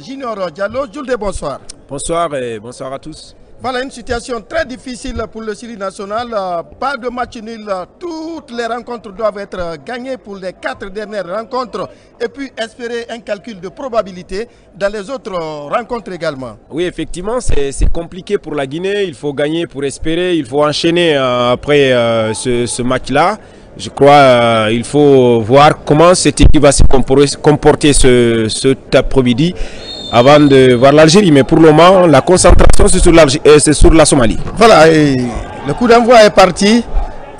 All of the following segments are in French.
Junior Diallo, Julde, bonsoir. Bonsoir et bonsoir à tous. Voilà une situation très difficile pour le Syrie national. Pas de match nul. Toutes les rencontres doivent être gagnées pour les 4 dernières rencontres. Et puis espérer un calcul de probabilité dans les autres rencontres également. Oui, effectivement, c'est compliqué pour la Guinée. Il faut gagner pour espérer. Il faut enchaîner après ce match-là. Je crois qu'il faut voir comment cette équipe va se comporter cet après-midi avant de voir l'Algérie. Mais pour le moment, la concentration c'est sur la Somalie. Voilà, et le coup d'envoi est parti.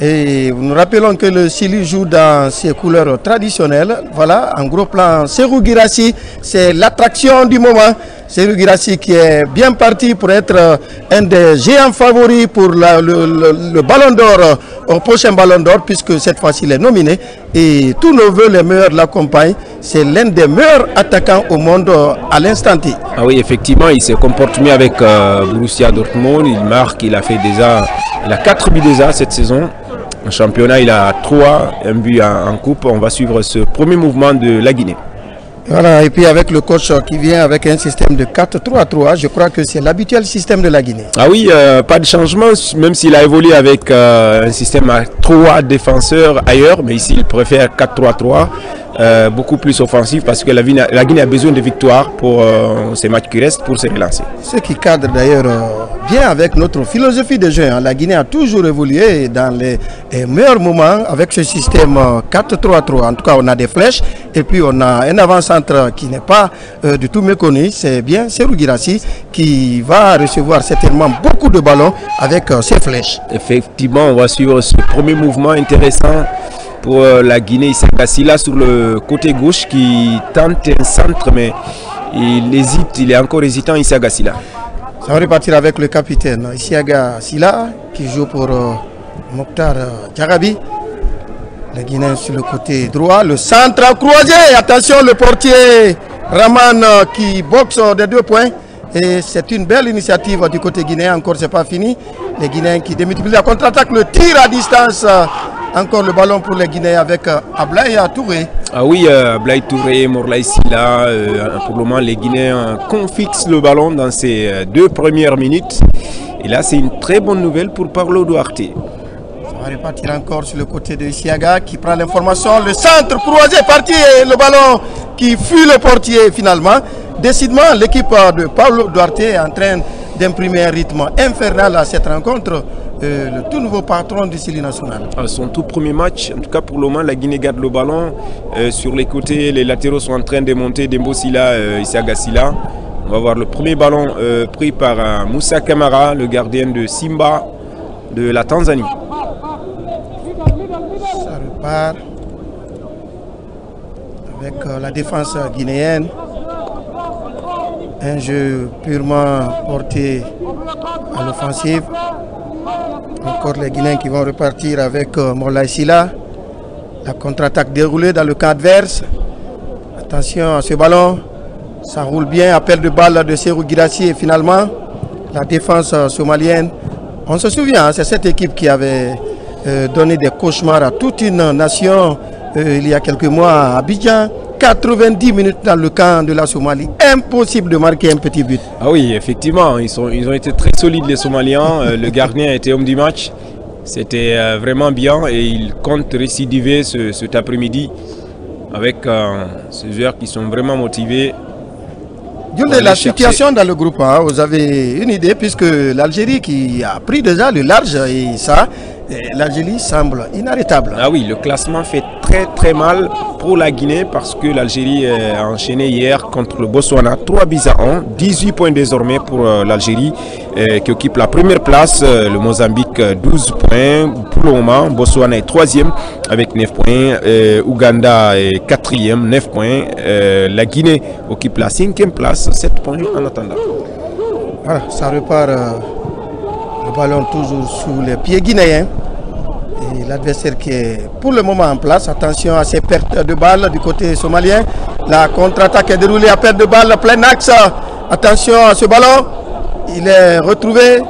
Et nous rappelons que le Chili joue dans ses couleurs traditionnelles. Voilà, en gros plan, Serhou Guirassy, c'est l'attraction du moment. Serhou Guirassy qui est bien parti pour être un des géants favoris pour le Ballon d'Or, au prochain Ballon d'Or, puisque cette fois-ci il est nominé. Et tous nos voeux les meilleurs l'accompagnent. C'est l'un des meilleurs attaquants au monde à l'instant T. Ah oui, effectivement, il se comporte mieux avec Borussia Dortmund. Il marque, il a 4 buts déjà cette saison. En championnat, il a 3, un but en coupe. On va suivre ce premier mouvement de la Guinée. Voilà, et puis avec le coach qui vient avec un système de 4-3-3, je crois que c'est l'habituel système de la Guinée. Ah oui, pas de changement, même s'il a évolué avec un système à 3 défenseurs ailleurs, mais ici il préfère 4-3-3. Beaucoup plus offensif parce que la Guinée a besoin de victoires pour ces matchs qui restent pour se relancer. Ce qui cadre d'ailleurs bien avec notre philosophie de jeu. La Guinée a toujours évolué dans les meilleurs moments avec ce système 4-3-3. En tout cas, on a des flèches et puis on a un avant-centre qui n'est pas du tout méconnu. C'est bien Serhou Guirassy qui va recevoir certainement beaucoup de ballons avec ses flèches. Effectivement, on va suivre ce premier mouvement intéressant pour la Guinée. Issa Gassila sur le côté gauche qui tente un centre, mais il hésite, il est encore hésitant. Issa Gassila. Ça va repartir avec le capitaine Issa Gassila qui joue pour Mokhtar Diarabi. Les Guinéens sur le côté droit, le centre croisé. Attention, le portier Raman qui boxe des 2 points. Et c'est une belle initiative du côté guinéen. Encore, c'est pas fini. Les Guinéens qui démultiplient la contre-attaque, le tir à distance. Encore le ballon pour les Guinéens avec Ablaye Touré. Ah oui, Ablaye Touré, Morlaye Sylla. Pour le moment, les Guinéens confixent le ballon dans ces 2 premières minutes. Et là, c'est une très bonne nouvelle pour Paulo Duarte. Ça va repartir encore sur le côté de Isiaga qui prend l'information. Le centre croisé parti et le ballon qui fuit le portier finalement. Décidément, l'équipe de Paulo Duarte est en train d'imprimer un rythme infernal à cette rencontre. Le tout nouveau patron du Syrie national. Son tout premier match, en tout cas pour le moment, la Guinée garde le ballon. Sur les côtés, les latéraux sont en train de monter. Dembo Sylla, Issa Gassila. On va voir le premier ballon pris par Moussa Camara, le gardien de Simba de la Tanzanie. Ça repart avec la défense guinéenne. Un jeu purement porté à l'offensive. Encore les Guinéens qui vont repartir avec Morlaye Sylla. La contre-attaque déroulée dans le camp adverse. Attention à ce ballon. Ça roule bien. Appel de balle de Serhou Guirassy et finalement la défense somalienne. On se souvient, c'est cette équipe qui avait donné des cauchemars à toute une nation il y a quelques mois à Abidjan. 90 minutes dans le camp de la Somalie. Impossible de marquer un petit but. Ah oui, effectivement, ils ont été très solides les Somaliens. Le gardien a été homme du match. C'était vraiment bien et il compte récidiver cet après-midi avec ces joueurs qui sont vraiment motivés. La situation dans le groupe A, vous avez une idée puisque l'Algérie qui a pris déjà le large et ça, l'Algérie semble inarrêtable. Ah oui, le classement fait très mal pour la Guinée parce que l'Algérie a enchaîné hier contre le Botswana 3-1, 18 points désormais pour l'Algérie qui occupe la première place, le Mozambique 12 points pour le moment, Botswana est 3e avec 9 points, Ouganda est 4e, 9 points, la Guinée occupe la 5e place, 7 points en attendant. Voilà, ça repart, le ballon toujours sous les pieds guinéens. Et l'adversaire qui est pour le moment en place. Attention à ces pertes de balles du côté somalien. La contre-attaque est déroulée à perte de balle, plein axe. Attention à ce ballon. Il est retrouvé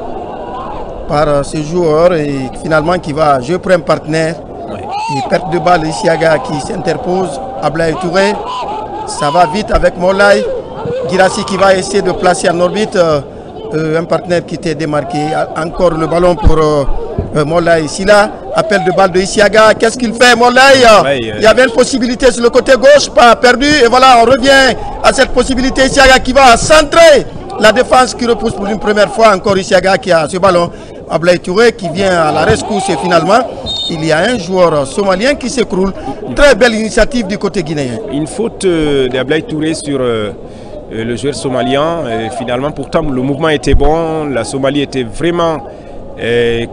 par ce joueur et finalement qui va jouer pour un partenaire. Et perte de balle, Isiaga qui s'interpose. Ablaye Touré. Ça va vite avec Morlaye. Girassi qui va essayer de placer en orbite un partenaire qui était démarqué. Encore le ballon pour Moulay Silla. Appel de balle de Isiaga. Qu'est-ce qu'il fait, Moulay? Il y avait une possibilité sur le côté gauche, pas perdu. Et voilà, on revient à cette possibilité. Isiaga qui va centrer la défense qui repousse pour une première fois. Encore Isiaga qui a ce ballon. Ablaye Touré qui vient à la rescousse et finalement il y a un joueur somalien qui s'écroule. Très belle initiative du côté guinéen. Une faute d'Ablaye Touré sur le joueur somalien. Et finalement pourtant le mouvement était bon. La Somalie était vraiment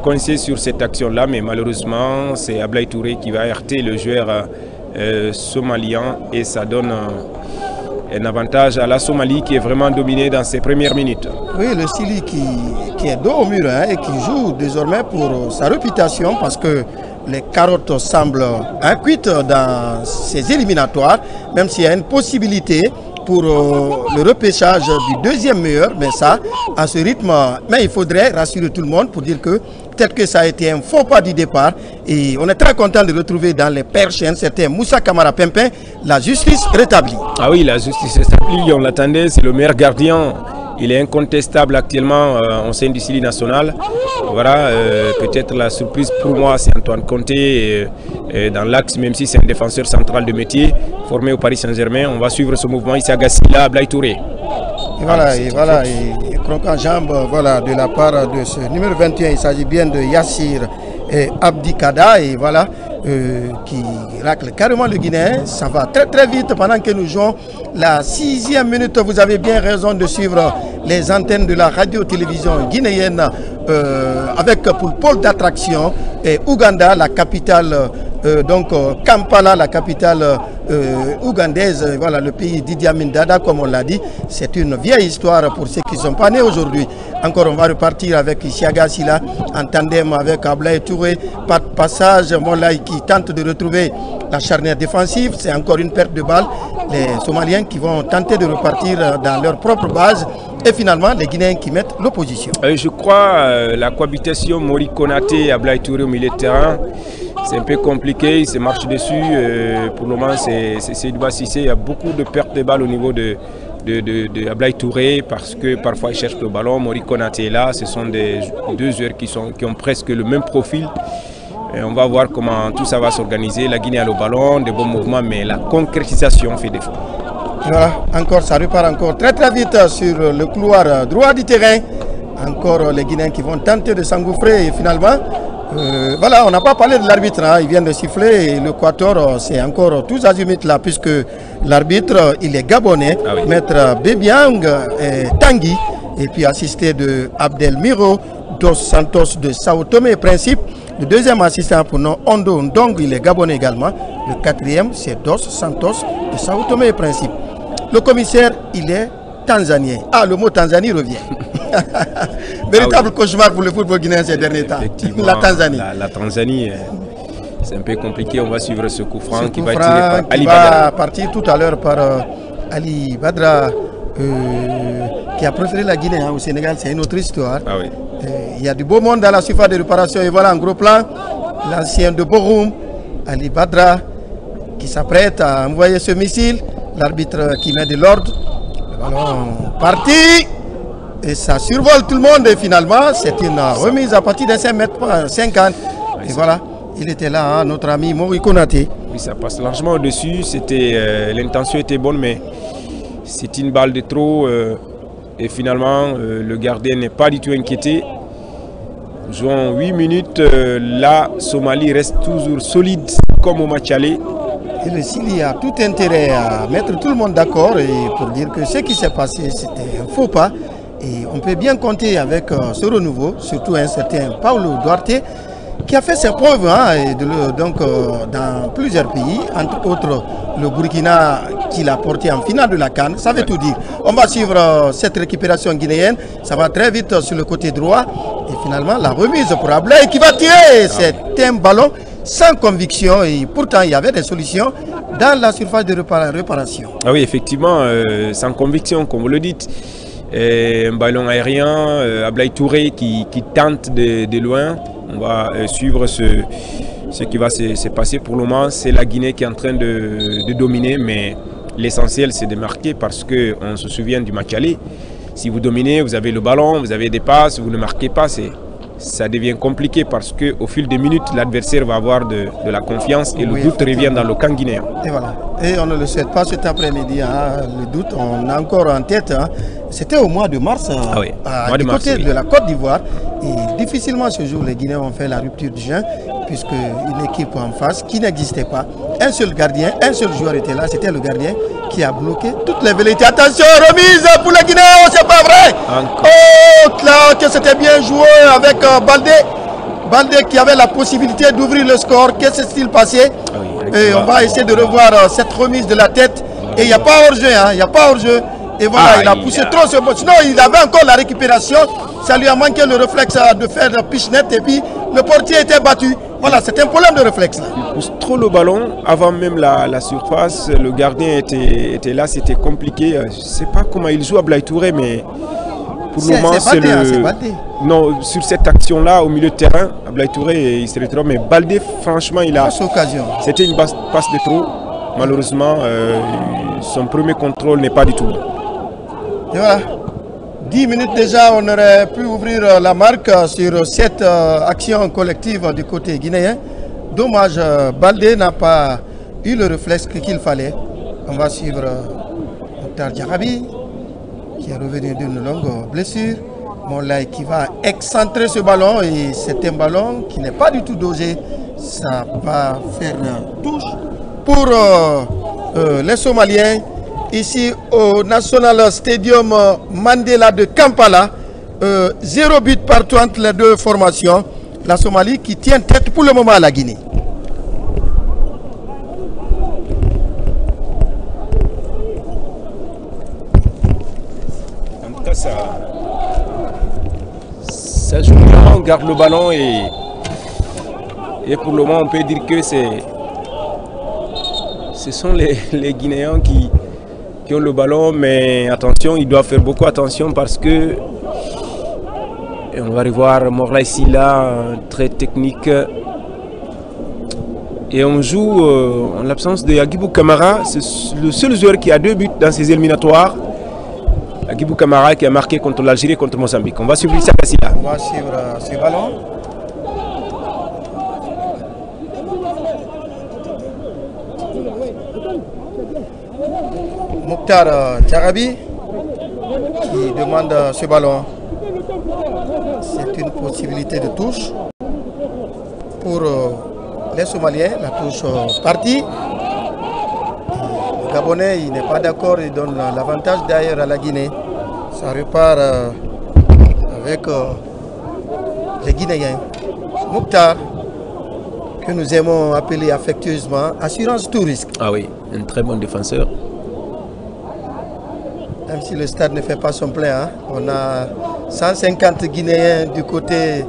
coincée sur cette action-là. Mais malheureusement c'est Ablaye Touré qui va heurter le joueur somalien. Et ça donne un avantage à la Somalie qui est vraiment dominée dans ses premières minutes. Oui, le Sili qui est dos au mur et qui joue désormais pour sa réputation parce que les carottes semblent cuites dans ces éliminatoires, même s'il y a une possibilité pour le repêchage du deuxième meilleur, mais ça, à ce rythme, mais il faudrait rassurer tout le monde pour dire que peut-être que ça a été un faux pas du départ et on est très content de retrouver dans les perches un certain Moussa Kamara Pimpin, la justice rétablie. Ah oui, la justice rétablie, on l'attendait, c'est le meilleur gardien. Il est incontestable actuellement au sein du Sili national. Voilà, peut-être la surprise pour moi, c'est Antoine Conté dans l'axe, même si c'est un défenseur central de métier, formé au Paris Saint-Germain. On va suivre ce mouvement ici à Gassila, Ablaye Touré. Et voilà, et croque en jambe, voilà, de la part de ce numéro 21, il s'agit bien de Yassir Abdikada, et voilà, qui racle carrément le Guinéen. Ça va très très vite pendant que nous jouons la 6e minute. Vous avez bien raison de suivre les antennes de la radio-télévision guinéenne avec pour pôle d'attraction et Ouganda, la capitale, Kampala, la capitale ougandaise, voilà, le pays d'Idi Amin Dada, comme on l'a dit. C'est une vieille histoire pour ceux qui ne sont pas nés aujourd'hui. Encore, on va repartir avec Isiaga Silla en tandem avec Ablaye Touré. Pas de passage, Moulay qui tente de retrouver la charnière défensive. C'est encore une perte de balle. Les Somaliens qui vont tenter de repartir dans leur propre base. Et finalement, les Guinéens qui mettent l'opposition. Je crois la cohabitation Mori Konaté et Ablaye Touré au milieu de terrain, c'est un peu compliqué, il se marche dessus. Pour le moment, c'est du bas Cissé. Il y a beaucoup de pertes de balles au niveau de Ablaye Touré parce que parfois il cherche le ballon. Mori Konaté est là, ce sont deux joueurs qui ont presque le même profil. Et on va voir comment tout ça va s'organiser. La Guinée a le ballon, des bons mouvements, mais la concrétisation fait défaut. Voilà, encore, ça repart encore très très vite sur le couloir droit du terrain. Encore les Guinéens qui vont tenter de s'engouffrer et finalement, voilà, on n'a pas parlé de l'arbitre, hein, il vient de siffler et le Quator, c'est encore tous azimuts là puisque l'arbitre, il est gabonais, maître Bebiang Tanguy et puis assisté de Abdelmiro dos Santos de Sao Tomé et Principe. Le deuxième assistant pour nom Ondo Ndong, il est gabonais également. Le quatrième, c'est Dos Santos de Sao Tomé et Principe. Le commissaire, il est tanzanien. Ah, le mot Tanzanie revient. Véritable cauchemar pour le football guinéen ces derniers temps. La Tanzanie. La Tanzanie, c'est un peu compliqué. On va suivre ce coup franc qui va être tiré par Ali Badra. Va partir tout à l'heure par Ali Badra, qui a préféré la Guinée au Sénégal. C'est une autre histoire. Ah oui. Il y a du beau monde dans la surface de réparation. Et voilà, en gros plan, l'ancien de Borum, Ali Badra, qui s'apprête à envoyer ce missile. L'arbitre qui met de l'ordre. Le ballon parti. Et ça survole tout le monde. Et finalement, c'est une remise à partir de 5,50 m. Et voilà, il était là, hein, notre ami Mori Konaté. Oui, ça passe largement au-dessus. L'intention était bonne, mais c'est une balle de trop. Et finalement, le gardien n'est pas du tout inquiété. Jouons 8 minutes. La Somalie reste toujours solide comme au match aller. Et le Sili a tout intérêt à mettre tout le monde d'accord et pour dire que ce qui s'est passé, c'était un faux pas. Et on peut bien compter avec ce renouveau, surtout un certain Paulo Duarte, qui a fait ses preuves hein, dans plusieurs pays, entre autres le Burkina qui l'a porté en finale de la CAN. Ça veut tout dire. On va suivre cette récupération guinéenne. Ça va très vite sur le côté droit. Et finalement, la remise pour Ablaye qui va tirer. C'est un ballon sans conviction. Et pourtant, il y avait des solutions dans la surface de réparation. Ah oui, effectivement, sans conviction, comme vous le dites. Un ballon aérien, Ablaye Touré qui tente de loin. On va suivre ce qui va se passer pour le moment. C'est la Guinée qui est en train de dominer, mais l'essentiel c'est de marquer parce qu'on se souvient du match aller. Si vous dominez, vous avez le ballon, vous avez des passes, vous ne marquez pas, ça devient compliqué parce qu'au fil des minutes, l'adversaire va avoir de la confiance et le doute revient dans le camp guinéen. Et voilà. Et on ne le souhaite pas cet après-midi. Hein. Le doute, on a encore en tête. Hein. C'était au mois de mars, du côté de la Côte d'Ivoire. Et difficilement ce jour, les Guinéens ont fait la rupture du jeu, puisque une équipe en face qui n'existait pas. Un seul gardien, un seul joueur était là, c'était le gardien qui a bloqué toutes les velléités. Attention, remise pour les Guinéens, c'est pas vrai. Oh, là, que c'était bien joué avec Baldé. Baldé qui avait la possibilité d'ouvrir le score. Qu'est-ce qui s'est passé? Et on va essayer de revoir cette remise de la tête. Et il n'y a pas hors-jeu, hein, il n'y a pas hors-jeu. Et voilà, il a poussé trop ce bot. Sinon, il avait encore la récupération. Ça lui a manqué le réflexe de faire le pitch net. Et puis, le portier était battu. Voilà, c'est un problème de réflexe. Là. Il pousse trop le ballon avant même la surface. Le gardien était là, c'était compliqué. Je ne sais pas comment il joue à Ablaye Touré, mais pour le moment, c'est le... Non, sur cette action-là, au milieu de terrain, Ablaye Touré, il se retrouve. Mais Baldé, franchement, il a... C'était une passe de trop. Malheureusement, son premier contrôle n'est pas du tout bon. Et voilà. 10 minutes déjà, on aurait pu ouvrir la marque sur cette action collective du côté guinéen. Dommage, Baldé n'a pas eu le réflexe qu'il fallait. On va suivre Mokhtar Diarabi, qui est revenu d'une longue blessure. Moulay qui va excentrer ce ballon, et c'est un ballon qui n'est pas du tout dosé. Ça va faire touche pour les Somaliens. Ici au National Stadium Mandela de Kampala, 0 but partout entre les deux formations. La Somalie qui tient tête pour le moment à la Guinée. En tout cas, ça joue bien, on garde le ballon et pour le moment on peut dire que ce sont les Guinéens qui ont le ballon, mais attention, ils doivent faire beaucoup attention parce que on va revoir Morlaye Sylla, très technique, et on joue en l'absence de Agibou Camara. C'est le seul joueur qui a 2 buts dans ses éliminatoires. Agibou Camara qui a marqué contre l'Algérie et contre Mozambique. On va suivre Issa Sylla. On va suivre ce ballon. Mokhtar Diarabi qui demande ce ballon. C'est une possibilité de touche pour les Somaliens. La touche partie. Le Gabonais, il n'est pas d'accord, il donne l'avantage d'ailleurs à la Guinée. Ça repart avec les Guinéens. Mokhtar, que nous aimons appeler affectueusement Assurance Tout Risque. Ah oui, un très bon défenseur. Même si le stade ne fait pas son plein, hein. On a 150 Guinéens du côté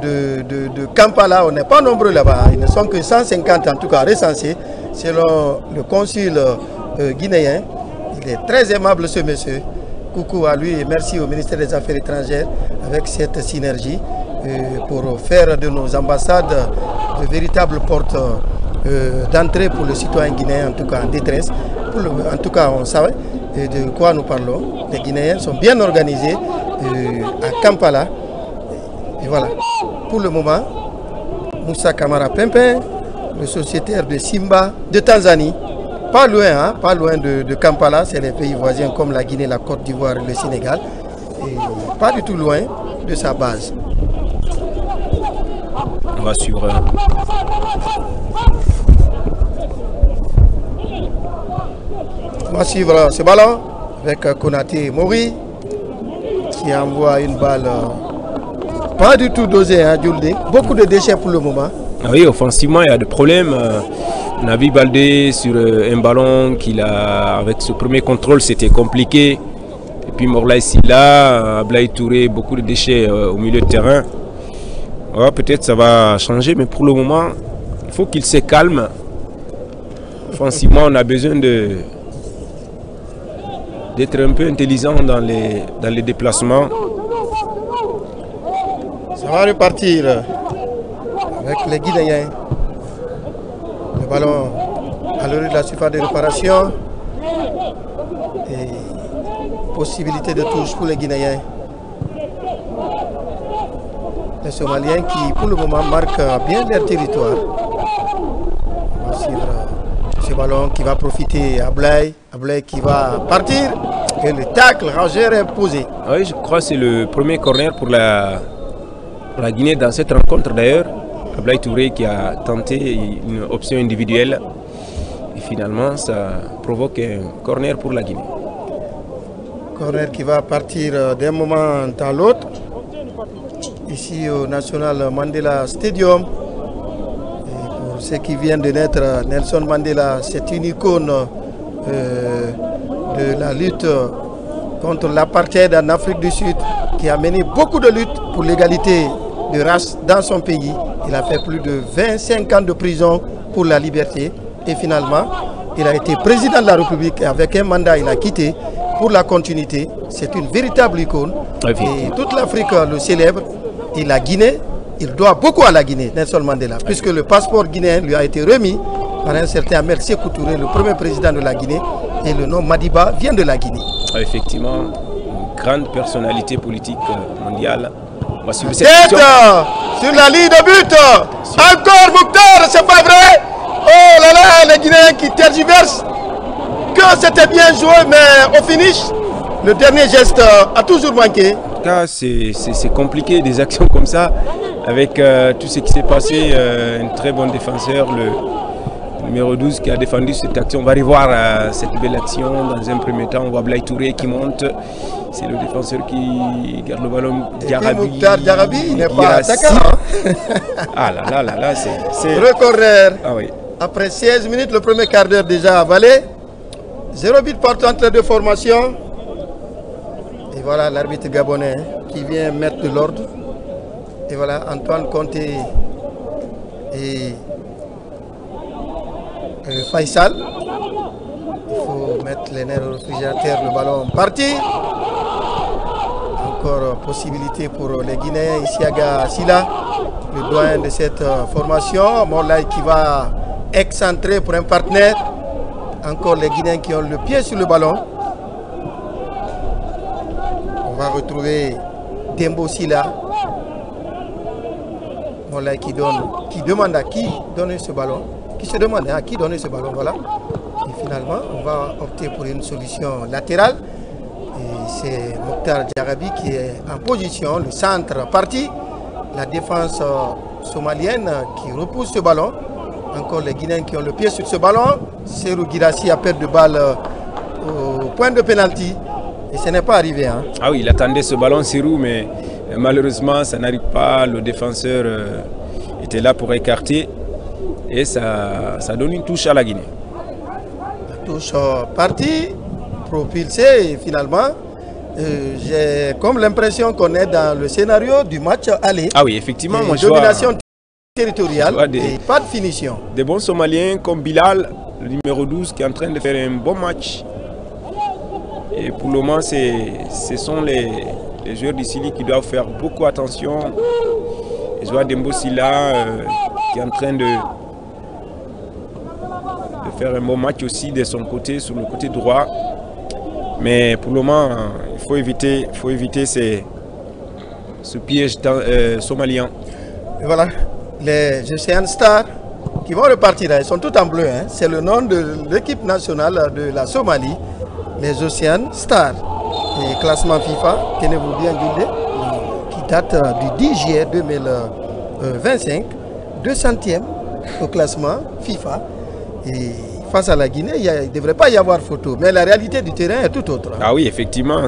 de Kampala. On n'est pas nombreux là-bas. Ils ne sont que 150 en tout cas recensés. Selon le consul guinéen, il est très aimable ce monsieur. Coucou à lui et merci au ministère des Affaires étrangères avec cette synergie pour faire de nos ambassades de véritables portes d'entrée pour le citoyen guinéen, en tout cas en détresse. En tout cas, on savait de quoi nous parlons. Les Guinéens sont bien organisés à Kampala. Et voilà. Pour le moment, Moussa Kamara Pimpin, le sociétaire de Simba de Tanzanie, pas loin, hein, pas loin de Kampala, c'est les pays voisins comme la Guinée, la Côte d'Ivoire et le Sénégal, et pas du tout loin de sa base. On va suivre. On va suivre ce ballon avec Konaté Mori qui envoie une balle pas du tout dosée, hein, beaucoup de déchets pour le moment. Ah oui, offensivement, il y a des problèmes. On a vu Baldé sur un ballon qu'il a, avec ce premier contrôle, c'était compliqué. Et puis Morlaye Sylla, Ablaye Touré, beaucoup de déchets au milieu de terrain. Ouais, peut-être ça va changer, mais pour le moment, il faut qu'il se calme. Offensivement, on a besoin d'être un peu intelligent dans les déplacements. Ça va repartir avec les Guinéens. Le ballon à l'heure de la surface de réparation. possibilité de touche pour les Guinéens. Les Somaliens qui, pour le moment, marquent bien leur territoire. On va suivre ce ballon qui va profiter à Blay. Blay qui va partir. Et le tacle rangeur est posé. Oui, je crois que c'est le premier corner pour la Guinée dans cette rencontre d'ailleurs. Blay Touré qui a tenté une option individuelle. Et finalement, ça provoque un corner pour la Guinée. Corner qui va partir d'un moment à l'autre. Ici au National Mandela Stadium. Et pour ceux qui viennent de naître, Nelson Mandela, c'est une icône de la lutte contre l'apartheid en Afrique du Sud, qui a mené beaucoup de luttes pour l'égalité de race dans son pays. Il a fait plus de 25 ans de prison pour la liberté. Et finalement, il a été président de la République et avec un mandat, il a quitté pour la continuité. C'est une véritable icône. Et toute l'Afrique le célèbre. Et la Guinée, il doit beaucoup à la Guinée, Nelson Mandela, puisque le passeport guinéen lui a été remis par un certain Ahmed Sékou Touré, le premier président de la Guinée. Et le nom Madiba vient de la Guinée. Effectivement, une grande personnalité politique mondiale. On va suivre cette question. Sur la ligne de but. Encore Mouktar, c'est pas vrai. Oh là là, les Guinéens qui tergiversent. Que c'était bien joué, mais au finish, le dernier geste a toujours manqué. En tout cas, c'est compliqué, des actions comme ça, avec tout ce qui s'est passé. Un très bon défenseur, le numéro 12 qui a défendu cette action. On va revoir cette belle action. Dans un premier temps, on voit Blay Touré qui monte. C'est le défenseur qui garde le ballon. Diarabi, il n'est pas attaquant. Ah là là, c'est... Recorrer. Ah oui. Après 16 minutes, le premier quart d'heure déjà avalé. 0 but partout entre les deux formations. Et voilà l'arbitre gabonais qui vient mettre de l'ordre. Et voilà Antoine Conté et Faisal. Il faut mettre les nerfs au réfrigérateur, le ballon parti. Encore possibilité pour les Guinéens. Isiaga Sila, le doyen de cette formation. Morlaï qui va excentrer pour un partenaire. Encore les Guinéens qui ont le pied sur le ballon. On va retrouver Dembo Sila. Morlaï qui demande à qui donner ce ballon. Qui se demande à qui donner ce ballon. Voilà. Et finalement, on va opter pour une solution latérale. Et c'est Mokhtar Diarabi qui est en position, le centre parti. La défense somalienne qui repousse ce ballon. Encore les Guinéens qui ont le pied sur ce ballon. Serou Guirassy a perdu de balle au point de pénalty. Et ce n'est pas arrivé. Hein. Ah oui, il attendait ce ballon Serou, mais malheureusement, ça n'arrive pas. Le défenseur était là pour écarter. Et ça donne une touche à la Guinée. La touche partie, propulsée et finalement, j'ai comme l'impression qu'on est dans le scénario du match aller. Ah oui, effectivement, moi je domination territoriale et pas de finition. Des bons Somaliens comme Bilal, le numéro 12, qui est en train de faire un bon match. Et pour le moment, ce sont les joueurs d'ici qui doivent faire beaucoup attention. Et je vois Dembo Sila qui est en train de faire un bon match aussi de son côté, sur le côté droit. Mais pour le moment, il faut éviter ce piège somalien. Et voilà, les Ocean Stars qui vont repartir, ils sont tous en bleu. Hein. C'est le nom de l'équipe nationale de la Somalie, les Ocean Stars. Et classement FIFA, tenez-vous bien guidé, qui date du 10 juillet 2025, 200e au classement FIFA. Et face à la Guinée, il ne devrait pas y avoir photo. Mais la réalité du terrain est tout autre. Hein. Ah oui, effectivement, le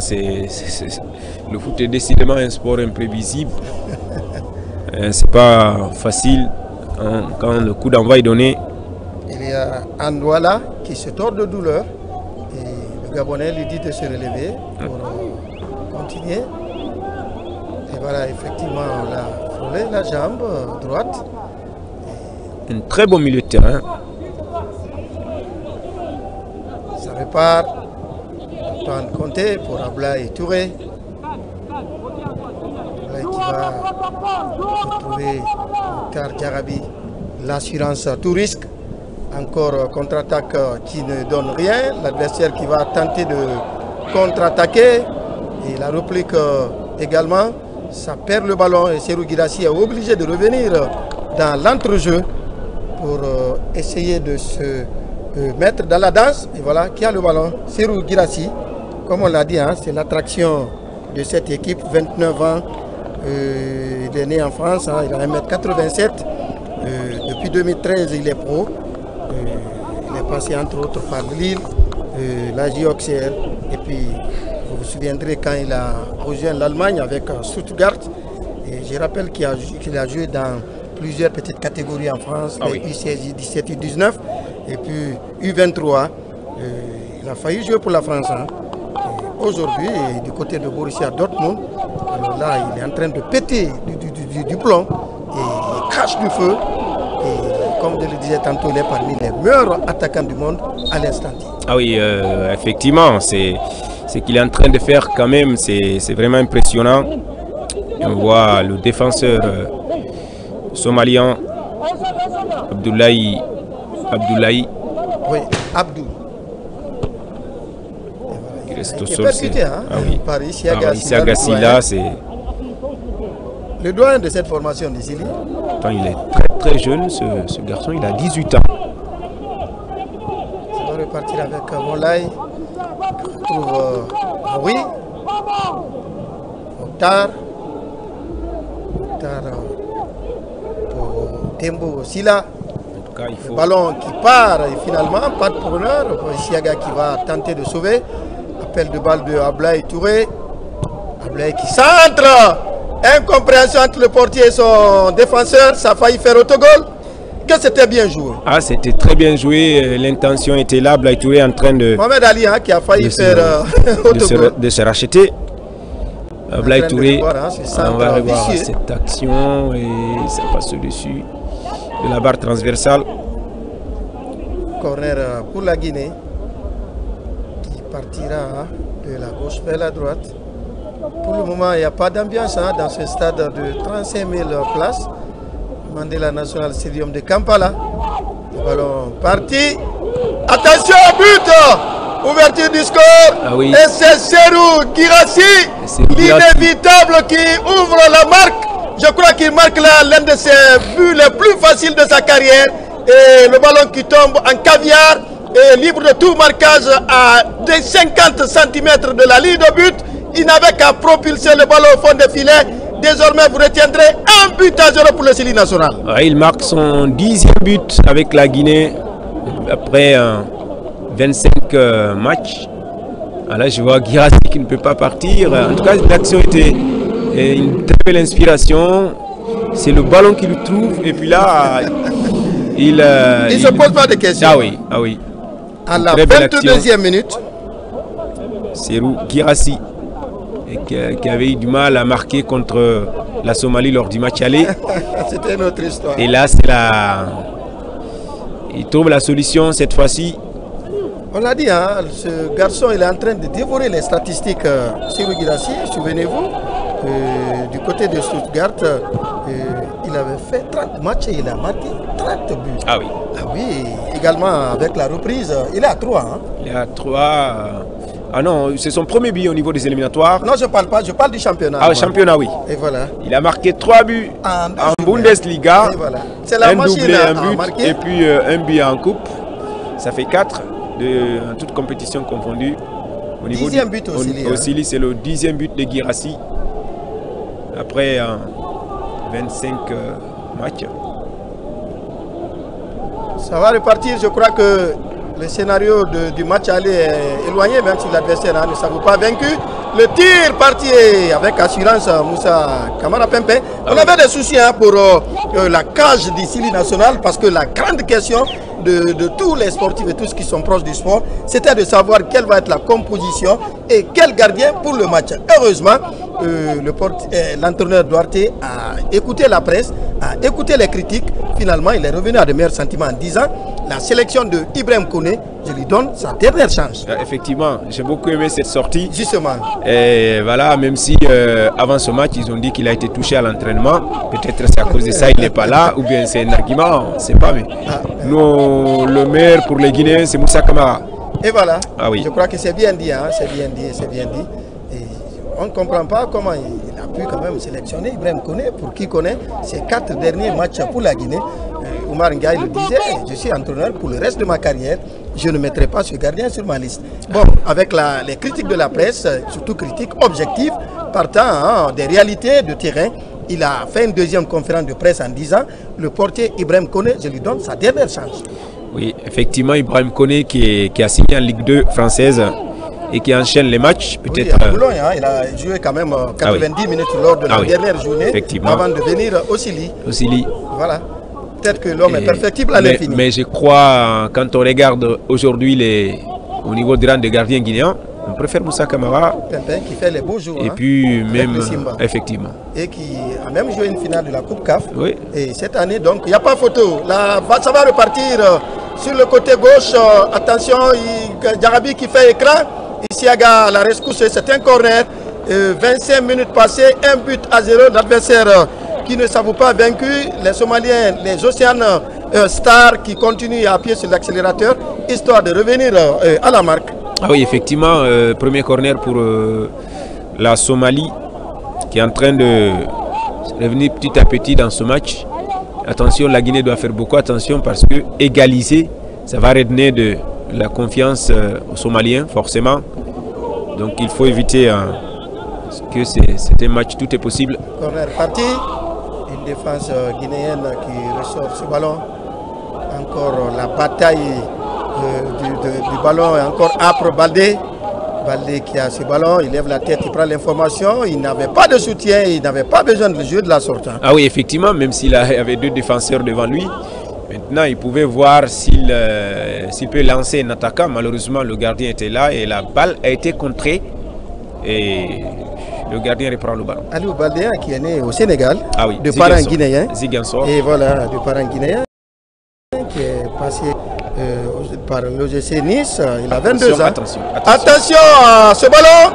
foot est décidément un sport imprévisible. C'est pas facile quand le coup d'envoi est donné. Il y a Andouala qui se tord de douleur. Et le Gabonais lui dit de se relever pour continuer. Et voilà, effectivement, on l'a frôlé la jambe droite. Un très bon milieu de terrain. Ça repart. Antoine Conté pour Ablaye Touré. Ablaye qui va retrouver Mokhtar Diarabi. L'assurance tout risque. Encore contre-attaque qui ne donne rien. L'adversaire qui va tenter de contre-attaquer. Et la réplique également, ça perd le ballon et Serhou Guirassy est obligé de revenir dans l'entrejeu pour essayer de se mettre dans la danse. Et voilà, qui a le ballon? Serhou Guirassy, comme on l'a dit, hein, c'est l'attraction de cette équipe, 29 ans. Il est né en France, hein, il a 1m87. Depuis 2013, il est pro. Il est passé entre autres par Lille, la JOCR. Et puis, vous vous souviendrez quand il a rejoint l'Allemagne avec Stuttgart. Et je rappelle qu'il a joué dans plusieurs petites catégories en France, les U16, U17, U19 et puis U23. Il a failli jouer pour la France. Hein. Aujourd'hui, du côté de Borussia Dortmund, alors là, il est en train de péter du plomb et il crache du feu. Et comme je le disais tantôt, il est parmi les meilleurs attaquants du monde à l'instant. Ah oui, effectivement, c'est qu'il est en train de faire quand même, c'est vraiment impressionnant. On voit le défenseur somalien Abdoulaye. Oui, Abdou. Il reste au qui est sol. percuté, hein, Ah oui. par Isiaga Silla, c'est... Le doyen de cette formation d'ici. Il est très jeune, ce garçon, il a 18 ans. On va repartir avec Moulay. On retrouve Moui. Mokhtar pour Tembo Silla. En tout cas, il faut... Le ballon qui part et finalement, pas de preneur. Isiaga qui va tenter de sauver. Appel de balle de Ablaye Touré. Ablaye qui centre. Incompréhension entre le portier et son défenseur. Ça a failli faire autogol. Que c'était bien joué. Ah, c'était très bien joué. L'intention était là. Ablaye Touré en train de... Mohamed Ali, hein, qui a failli faire autogol. De se racheter. Ablaye Touré, on va revoir cette action et ça passe au-dessus de la barre transversale. Corner pour la Guinée qui partira de la gauche vers la droite. Pour le moment, il n'y a pas d'ambiance hein, dans ce stade de 35 000 places. Mandela National Stadium de Kampala. Le ballon parti. Attention, but! Ouverture du score. Ah oui. Et c'est Serhou Guirassy, l'inévitable qui ouvre la marque. Je crois qu'il marque l'un de ses buts les plus faciles de sa carrière. Et le ballon qui tombe en caviar et libre de tout marquage à 50 cm de la ligne de but. Il n'avait qu'à propulser le ballon au fond des filets. Désormais, vous retiendrez 1-0 pour le Sili national. Il marque son 10e but avec la Guinée après 25 matchs. Là, je vois Guirassy qui ne peut pas partir. En tout cas, l'action était une très belle inspiration. C'est le ballon qui le trouve. Et puis là, il ne se pose pas de questions. Ah oui, ah oui. À la 22e minute. Serhou Guirassy qui avait eu du mal à marquer contre la Somalie lors du match aller. C'était une autre histoire. Et là, c'est il trouve la solution cette fois-ci. On l'a dit, hein, ce garçon il est en train de dévorer les statistiques. Serhou Guirassy, souvenez-vous, du côté de Stuttgart, il avait fait 30 matchs et il a marqué 30 buts. Ah oui. Ah oui, également avec la reprise, il est à 3. Hein. Il est à 3. Ah non, c'est son premier but au niveau des éliminatoires. Non, je ne parle pas, je parle du championnat. Ah, le championnat, oui. Et voilà. Il a marqué 3 buts en Bundesliga. Et voilà. C'est la machine doublé, un but, marquer. et puis un but en coupe. Ça fait 4 en toute compétition confondue. Au niveau 10e but au Sili, c'est le 10e but de Guirassy. Après 25 matchs. Ça va repartir, je crois que le scénario du match aller est éloigné, même si l'adversaire ne s'avoue pas vaincu. Le tir parti avec assurance Moussa Kamara Pempe. On avait des soucis hein, pour la cage du Sili national parce que la grande question de tous les sportifs et tous qui sont proches du sport, c'était de savoir quelle va être la composition et quel gardien pour le match. Heureusement, l'entraîneur Duarte a écouté la presse, a écouté les critiques. Finalement, il est revenu à de meilleurs sentiments en disant la sélection de Ibrahim Koné, je lui donne sa dernière chance. Effectivement, j'ai beaucoup aimé cette sortie. Justement. Et voilà, même si avant ce match, ils ont dit qu'il a été touché à l'entraînement. Peut-être c'est à cause de ça il n'est pas là, ou bien c'est un argument, on ne sait pas. Mais nous, le meilleur pour les Guinéens, c'est Moussa Kamara. Et voilà, Ah oui. je crois que c'est bien dit, hein, c'est bien dit, c'est bien dit. Et on ne comprend pas comment il a pu quand même sélectionner Ibrahim Koné, pour qui connaît ses 4 derniers matchs pour la Guinée. Oumar Ndiaye le disait, je suis entraîneur pour le reste de ma carrière, je ne mettrai pas ce gardien sur ma liste. Bon, avec les critiques de la presse, surtout critiques objectives, partant hein, des réalités de terrain, il a fait une deuxième conférence de presse en disant, le portier Ibrahim Koné, je lui donne sa dernière chance. Oui, effectivement, Ibrahim Koné qui a signé en Ligue 2 française et qui enchaîne les matchs, peut-être. Oui, à Boulogne, hein, il a joué quand même 90 minutes lors de la dernière journée, avant de venir au Sili. Voilà. Peut-être que l'homme est perfectible à l'infini. Mais je crois, quand on regarde aujourd'hui au niveau du rang des gardiens guinéens, on préfère Moussa Camara. Pimpin qui fait les beaux jours. Et puis même, effectivement. Et qui a même joué une finale de la Coupe CAF. Oui. Et cette année, donc, il n'y a pas photo. Là, ça va repartir sur le côté gauche. Attention, Djarabi qui fait écran. Isiaga à la rescousse, c'est un corner. 25 minutes passées, 1-0. L'adversaire qui ne s'avoue pas vaincu. Les Somaliens, les Océanes Stars qui continuent à appuyer sur l'accélérateur, histoire de revenir à la marque. Ah oui, effectivement, premier corner pour la Somalie qui est en train de revenir petit à petit dans ce match. Attention, la Guinée doit faire beaucoup attention parce que égaliser, ça va redonner de la confiance aux Somaliens, forcément. Donc il faut éviter que c'est un match, tout est possible. Corner parti, une défense guinéenne qui ressort ce ballon. Encore la bataille du ballon est encore âpre. Baldé qui a ce ballon, il lève la tête, il prend l'information, il n'avait pas de soutien, il n'avait pas besoin de jouer de la sorte. Ah oui, effectivement, même s'il avait 2 défenseurs devant lui, maintenant il pouvait voir s'il peut lancer un attaquant. Malheureusement, le gardien était là et la balle a été contrée et le gardien reprend le ballon. Aliou Baldé qui est né au Sénégal, ah oui, de parents guinéens. Ziguinchor. Et voilà, de parents guinéens, qui est passé par l'OGC Nice, il a 22 ans. Attention à ce ballon.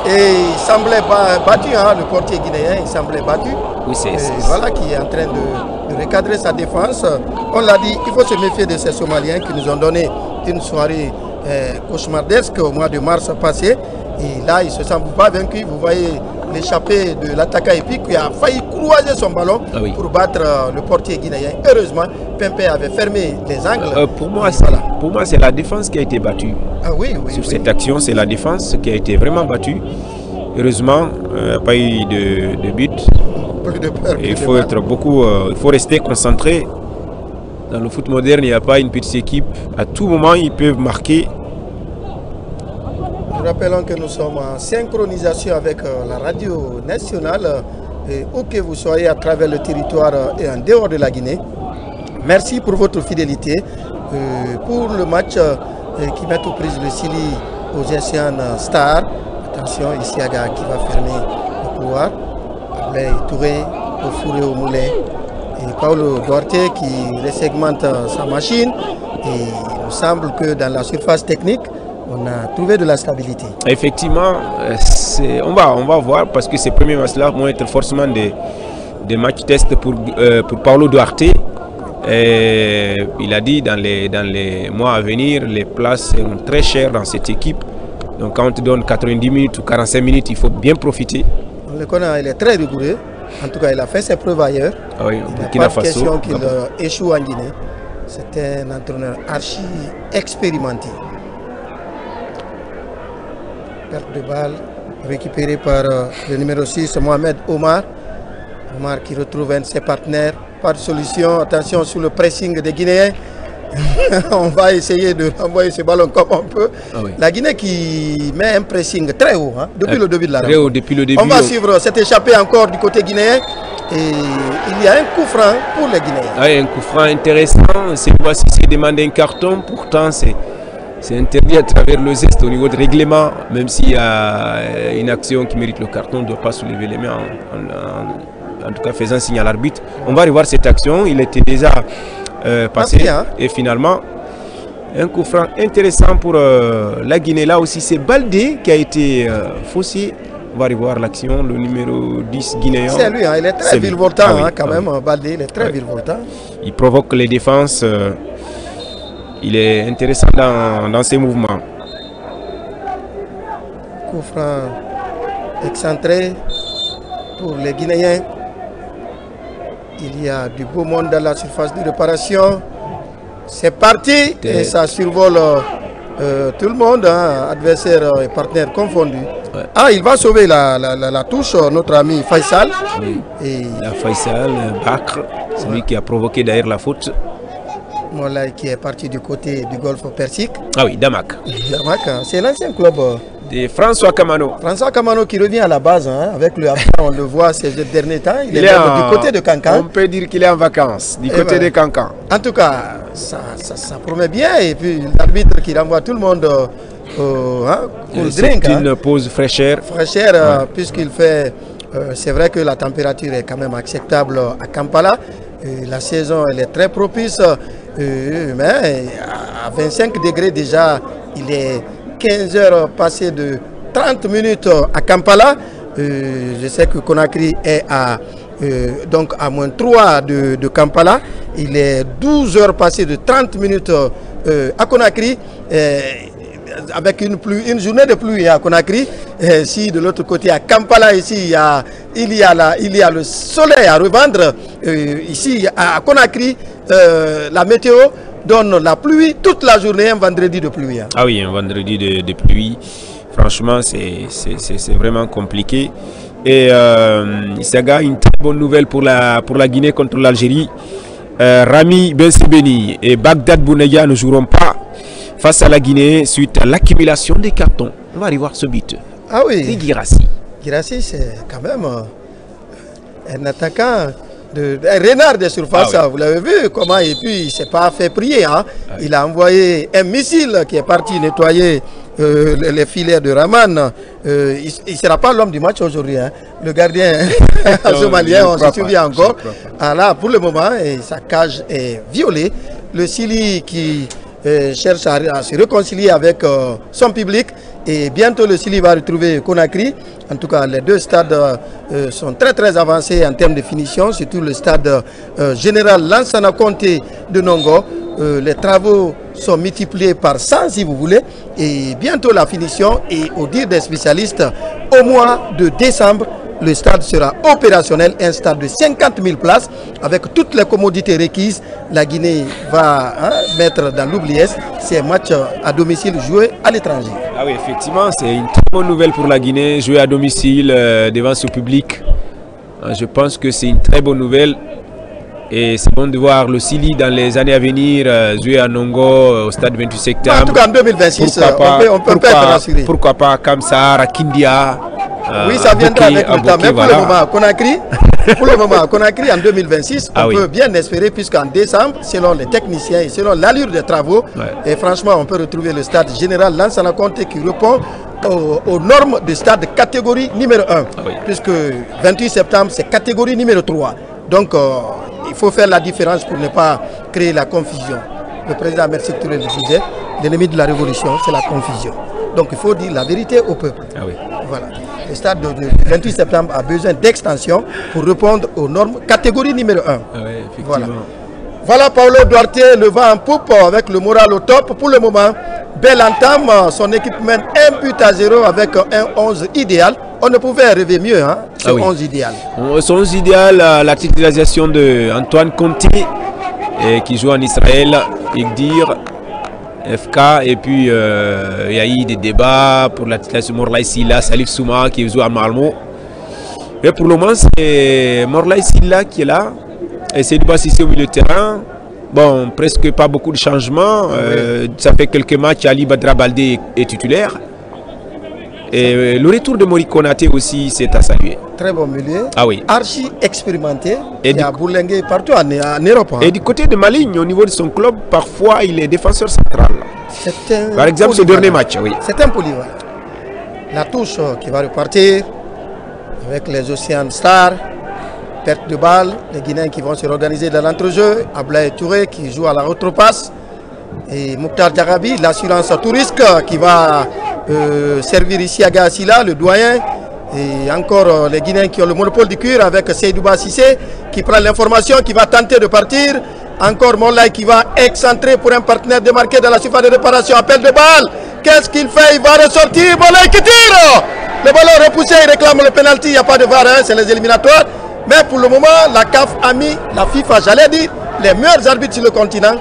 Et il semblait battu, hein, le portier guinéen, il semblait battu. Oui, voilà qui est en train de recadrer sa défense. On l'a dit, il faut se méfier de ces Somaliens qui nous ont donné une soirée cauchemardesque au mois de mars passé. Et là, il ne se sent pas vaincu. Vous voyez l'échappée de l'attaquant épique qui a failli croiser son ballon pour battre le portier guinéen. Heureusement, Pimpin avait fermé les angles. Pour moi, c'est la défense qui a été battue. Ah oui, sur cette action, c'est la défense qui a été vraiment battue. Heureusement, il n'y a pas eu de but. Il faut être il faut rester concentré. Dans le foot moderne, il n'y a pas une petite équipe. À tout moment, ils peuvent marquer. Nous rappelons que nous sommes en synchronisation avec la radio nationale, où que vous soyez à travers le territoire et en dehors de la Guinée. Merci pour votre fidélité. Pour le match qui met aux prises le Sili aux Océanes Stars. Attention, Isiaga qui va fermer le couloir. Ablay Touré au fourré au moulin. Et Paulo Duarte qui resegmente sa machine. Et il nous semble que dans la surface technique, on a trouvé de la stabilité. Effectivement, on va voir parce que ces premiers matchs-là vont être forcément des matchs tests pour Paulo Duarte. Et il a dit dans les mois à venir, les places seront très chères dans cette équipe. Donc quand on te donne 90 minutes ou 45 minutes, il faut bien profiter. On le connaît, il est très rigoureux. En tout cas, il a fait ses preuves ailleurs. Ah oui, il n'y a pas de question qu'il échoue en Guinée. C'est un entraîneur archi expérimenté. Perte de balle récupérée par le numéro 6, Mohamed Omar. Omar qui retrouve un de ses partenaires. Pas de solution. Attention sur le pressing des Guinéens. On va essayer de renvoyer ce ballon comme on peut. Ah oui. La Guinée qui met un pressing très haut depuis le début de la rencontre. Très haut depuis le début. On va suivre cette échappée encore du côté guinéen. Et il y a un coup franc pour les Guinéens. Oui, un coup franc intéressant. Cette fois-ci, c'est demandé un carton. Pourtant, c'est interdit à travers le geste au niveau de règlement. Même s'il y a une action qui mérite le carton, on ne doit pas soulever les mains en tout cas faisant signe à l'arbitre. On va revoir cette action. Il était déjà passé. Et finalement, un coup franc intéressant pour la Guinée. Là aussi, c'est Baldé qui a été faussé. On va revoir l'action, le numéro 10 guinéen. C'est lui, il est très virevoltant quand même. Baldé, il est très virevoltant. Il provoque les défenses. il est intéressant dans ses mouvements. Coup franc excentré pour les Guinéens. Il y a du beau monde dans la surface de réparation. C'est parti et ça survole tout le monde, hein, adversaire et partenaire confondus. Ouais. Ah, il va sauver la touche, notre ami Faisal. Oui. Et la Faisal, Bakr, celui qui a provoqué d'ailleurs la faute. Moulay qui est parti du côté du Golfe Persique. Ah oui, Damak. Damak, c'est l'ancien club de François Kamano. François Kamano qui revient à la base, hein, avec le Afghan, on le voit ces derniers temps. Il est du côté de Cancan. On peut dire qu'il est en vacances, du côté de Cancan. En tout cas, ça promet bien. Et puis l'arbitre qui renvoie tout le monde c'est une pause fraîcheur. Fraîcheur, puisqu'il fait... c'est vrai que la température est quand même acceptable à Kampala. La saison, elle est très propice. Mais à 25 degrés déjà, il est 15 heures passées de 30 minutes à Kampala. Je sais que Conakry est donc à moins 3 de Kampala. Il est 12 heures passées de 30 minutes à Conakry. Avec une journée de pluie à Conakry. Si de l'autre côté à Kampala, ici, il y a le soleil à revendre. Ici à Conakry, la météo donne la pluie toute la journée, un vendredi de pluie. Hein. Ah oui, un vendredi de pluie. Franchement, c'est vraiment compliqué. Et Issaga, une très bonne nouvelle pour la Guinée contre l'Algérie. Rami Bensibeni et Bagdad Bounaya ne joueront pas face à la Guinée suite à l'accumulation des cartons. On va aller voir ce but. Ah oui. C'est Guirassy. Guirassy, c'est quand même un attaquant un renard de surface. Ah oui. Vous l'avez vu comment, et puis il ne s'est pas fait prier. Hein. Ah oui. Il a envoyé un missile qui est parti nettoyer les filets de Raman. Il ne sera pas l'homme du match aujourd'hui. Hein. Le gardien somalien, on se souvient encore. Ah là, pour le moment, sa cage est violée. Le Sili qui cherche à se réconcilier avec son public. Et bientôt le Sili va retrouver Conakry. En tout cas, les deux stades sont très avancés en termes de finition, surtout le stade général Lansana Conté de Nongo. Les travaux sont multipliés par 100 si vous voulez. Et bientôt la finition, et au dire des spécialistes, au mois de décembre, le stade sera opérationnel, un stade de 50 000 places avec toutes les commodités requises. La Guinée va mettre dans l'oubliette ces matchs à domicile joués à l'étranger. Ah oui, effectivement, c'est une très bonne nouvelle pour la Guinée, jouer à domicile devant ce public. Je pense que c'est une très bonne nouvelle. Et c'est bon de voir le Sili dans les années à venir jouer à Nongo au stade 28 septembre. En tout cas en 2026, on peut être rassuré. Pourquoi pas Kamsar, à Kindia. Oui, ça viendra avec le temps. Mais pour le moment, Conakry, en 2026, on peut bien espérer, puisqu'en décembre, selon les techniciens et selon l'allure des travaux, et franchement, on peut retrouver le stade général Lansana Conté qui répond aux normes de stade catégorie numéro 1. Puisque 28 septembre, c'est catégorie numéro 3. Donc, il faut faire la différence pour ne pas créer la confusion. Le président Ahmed Sékou Touré le disait, l'ennemi de la révolution, c'est la confusion. Donc il faut dire la vérité au peuple. Ah oui. Voilà. Le stade du 28 septembre a besoin d'extension pour répondre aux normes catégorie numéro 1. Ah oui, effectivement. Voilà Paulo Duarte, le vent en poupe avec le moral au top. Pour le moment, belle entame. Son équipe mène 1 but à 0 avec un 11 idéal. On ne pouvait rêver mieux, hein, ce 11 idéal. Son 11 idéal, la titularisation de Antoine Conté, qui joue en Israël, Igdir, FK, et puis il y a eu des débats pour la titularisation de Morlaï Silla, Salif Souma qui joue à Malmo. Mais pour le moment, c'est Morlaï Silla qui est là, et c'est du Bassissé au milieu de terrain. Bon, presque pas beaucoup de changements. Ça fait quelques matchs, Ali Badra Baldé est titulaire. Et le retour de Mori Konaté aussi, c'est à saluer. Très bon milieu. Ah oui. Archi expérimenté. Et il a boulingué partout en Europe. Hein. Et du côté de Maligne, au niveau de son club, parfois il est défenseur central. Par exemple, ce dernier match, oui. C'est un polyvalent. La touche qui va repartir avec les Océans Stars. Perte de balle. Les Guinéens qui vont se réorganiser dans l'entrejeu. Ablaye Touré qui joue à la retropasse. Et Mouktar Diarabi, l'assurance à tout risque qui va servir ici à Gassila, le doyen. Et encore les Guinéens qui ont le monopole du cuir avec Seydouba Sissé qui prend l'information, qui va tenter de partir. Encore Moulay qui va excentrer pour un partenaire démarqué dans la surface de réparation. Appel de balle. Qu'est-ce qu'il fait? Il va ressortir. Moulay qui tire. Le ballon repoussé, il réclame le penalty. Il n'y a pas de VAR, hein, c'est les éliminatoires. Mais pour le moment, la CAF a mis la FIFA, j'allais dire, les meilleurs arbitres sur le continent.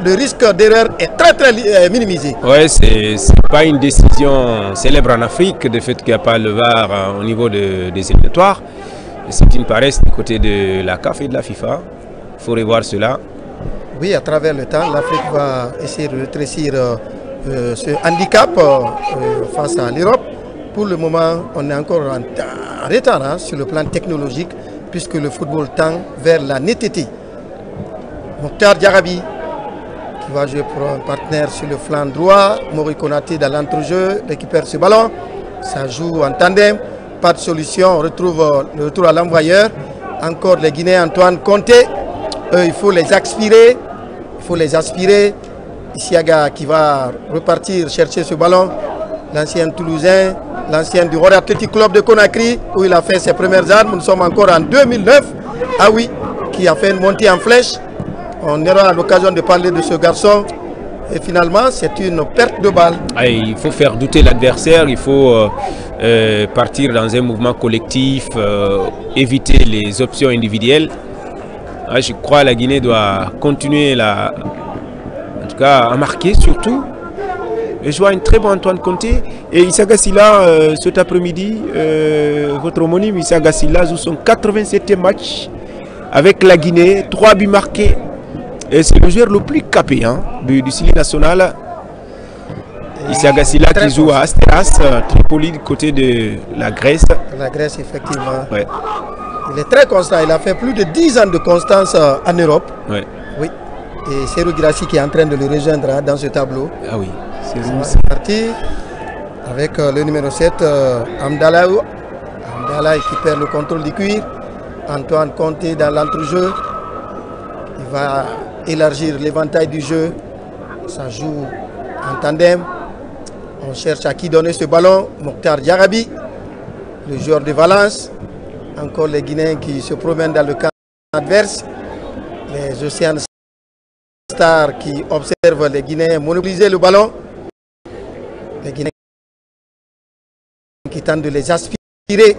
Le risque d'erreur est très minimisé. Ouais, c'est pas une décision célèbre en Afrique, de fait qu'il n'y a pas le VAR au niveau des éliminatoires. C'est une paresse du côté de la CAF et de la FIFA. Il faut revoir cela. Oui, à travers le temps, l'Afrique va essayer de rétrécir ce handicap face à l'Europe. Pour le moment, on est encore en retard hein, sur le plan technologique, puisque le football tend vers la netteté. Mokhtar Diarabi, qui va jouer pour un partenaire sur le flanc droit. Mori Konaté dans l'entrejeu, récupère ce ballon. Ça joue en tandem. Pas de solution. On retrouve le retour à l'envoyeur. Encore les Guinéens, Antoine Conté. Il faut les aspirer. Il faut les aspirer. Isiaga qui va repartir chercher ce ballon. L'ancien Toulousain, l'ancien du Royal Athletic Club de Conakry, où il a fait ses premières armes. Nous sommes encore en 2009. Ah oui, qui a fait une montée en flèche. On aura l'occasion de parler de ce garçon. Et finalement, c'est une perte de balle. Ah, il faut faire douter l'adversaire. Il faut partir dans un mouvement collectif, éviter les options individuelles. Ah, je crois que la Guinée doit continuer, en tout cas, à marquer surtout. Et je vois un très bon Antoine Conté. Et Issa Gassila, cet après-midi, votre homonyme Issa Gassila joue son 87e match avec la Guinée. 3 buts marqués. Et c'est le joueur le plus capé hein, du Sili national. Issa Gassila qui joue à Asteras, Tripoli, du côté de la Grèce. La Grèce, effectivement. Ouais. Il est très constant. Il a fait plus de 10 ans de constance en Europe. Ouais. Oui. Et Serou Girassi qui est en train de le rejoindre hein, dans ce tableau. Ah oui. C'est parti avec le numéro 7, Amdala. Amdala qui perd le contrôle du cuir. Antoine Conté dans l'entrejeu. Il va élargir l'éventail du jeu. Ça joue en tandem. On cherche à qui donner ce ballon. Mokhtar Diarabi, le joueur de Valence. Encore les Guinéens qui se promènent dans le camp adverse. Les Océans Stars qui observent les Guinéens monopoliser le ballon. Les Guinéens qui tentent de les aspirer.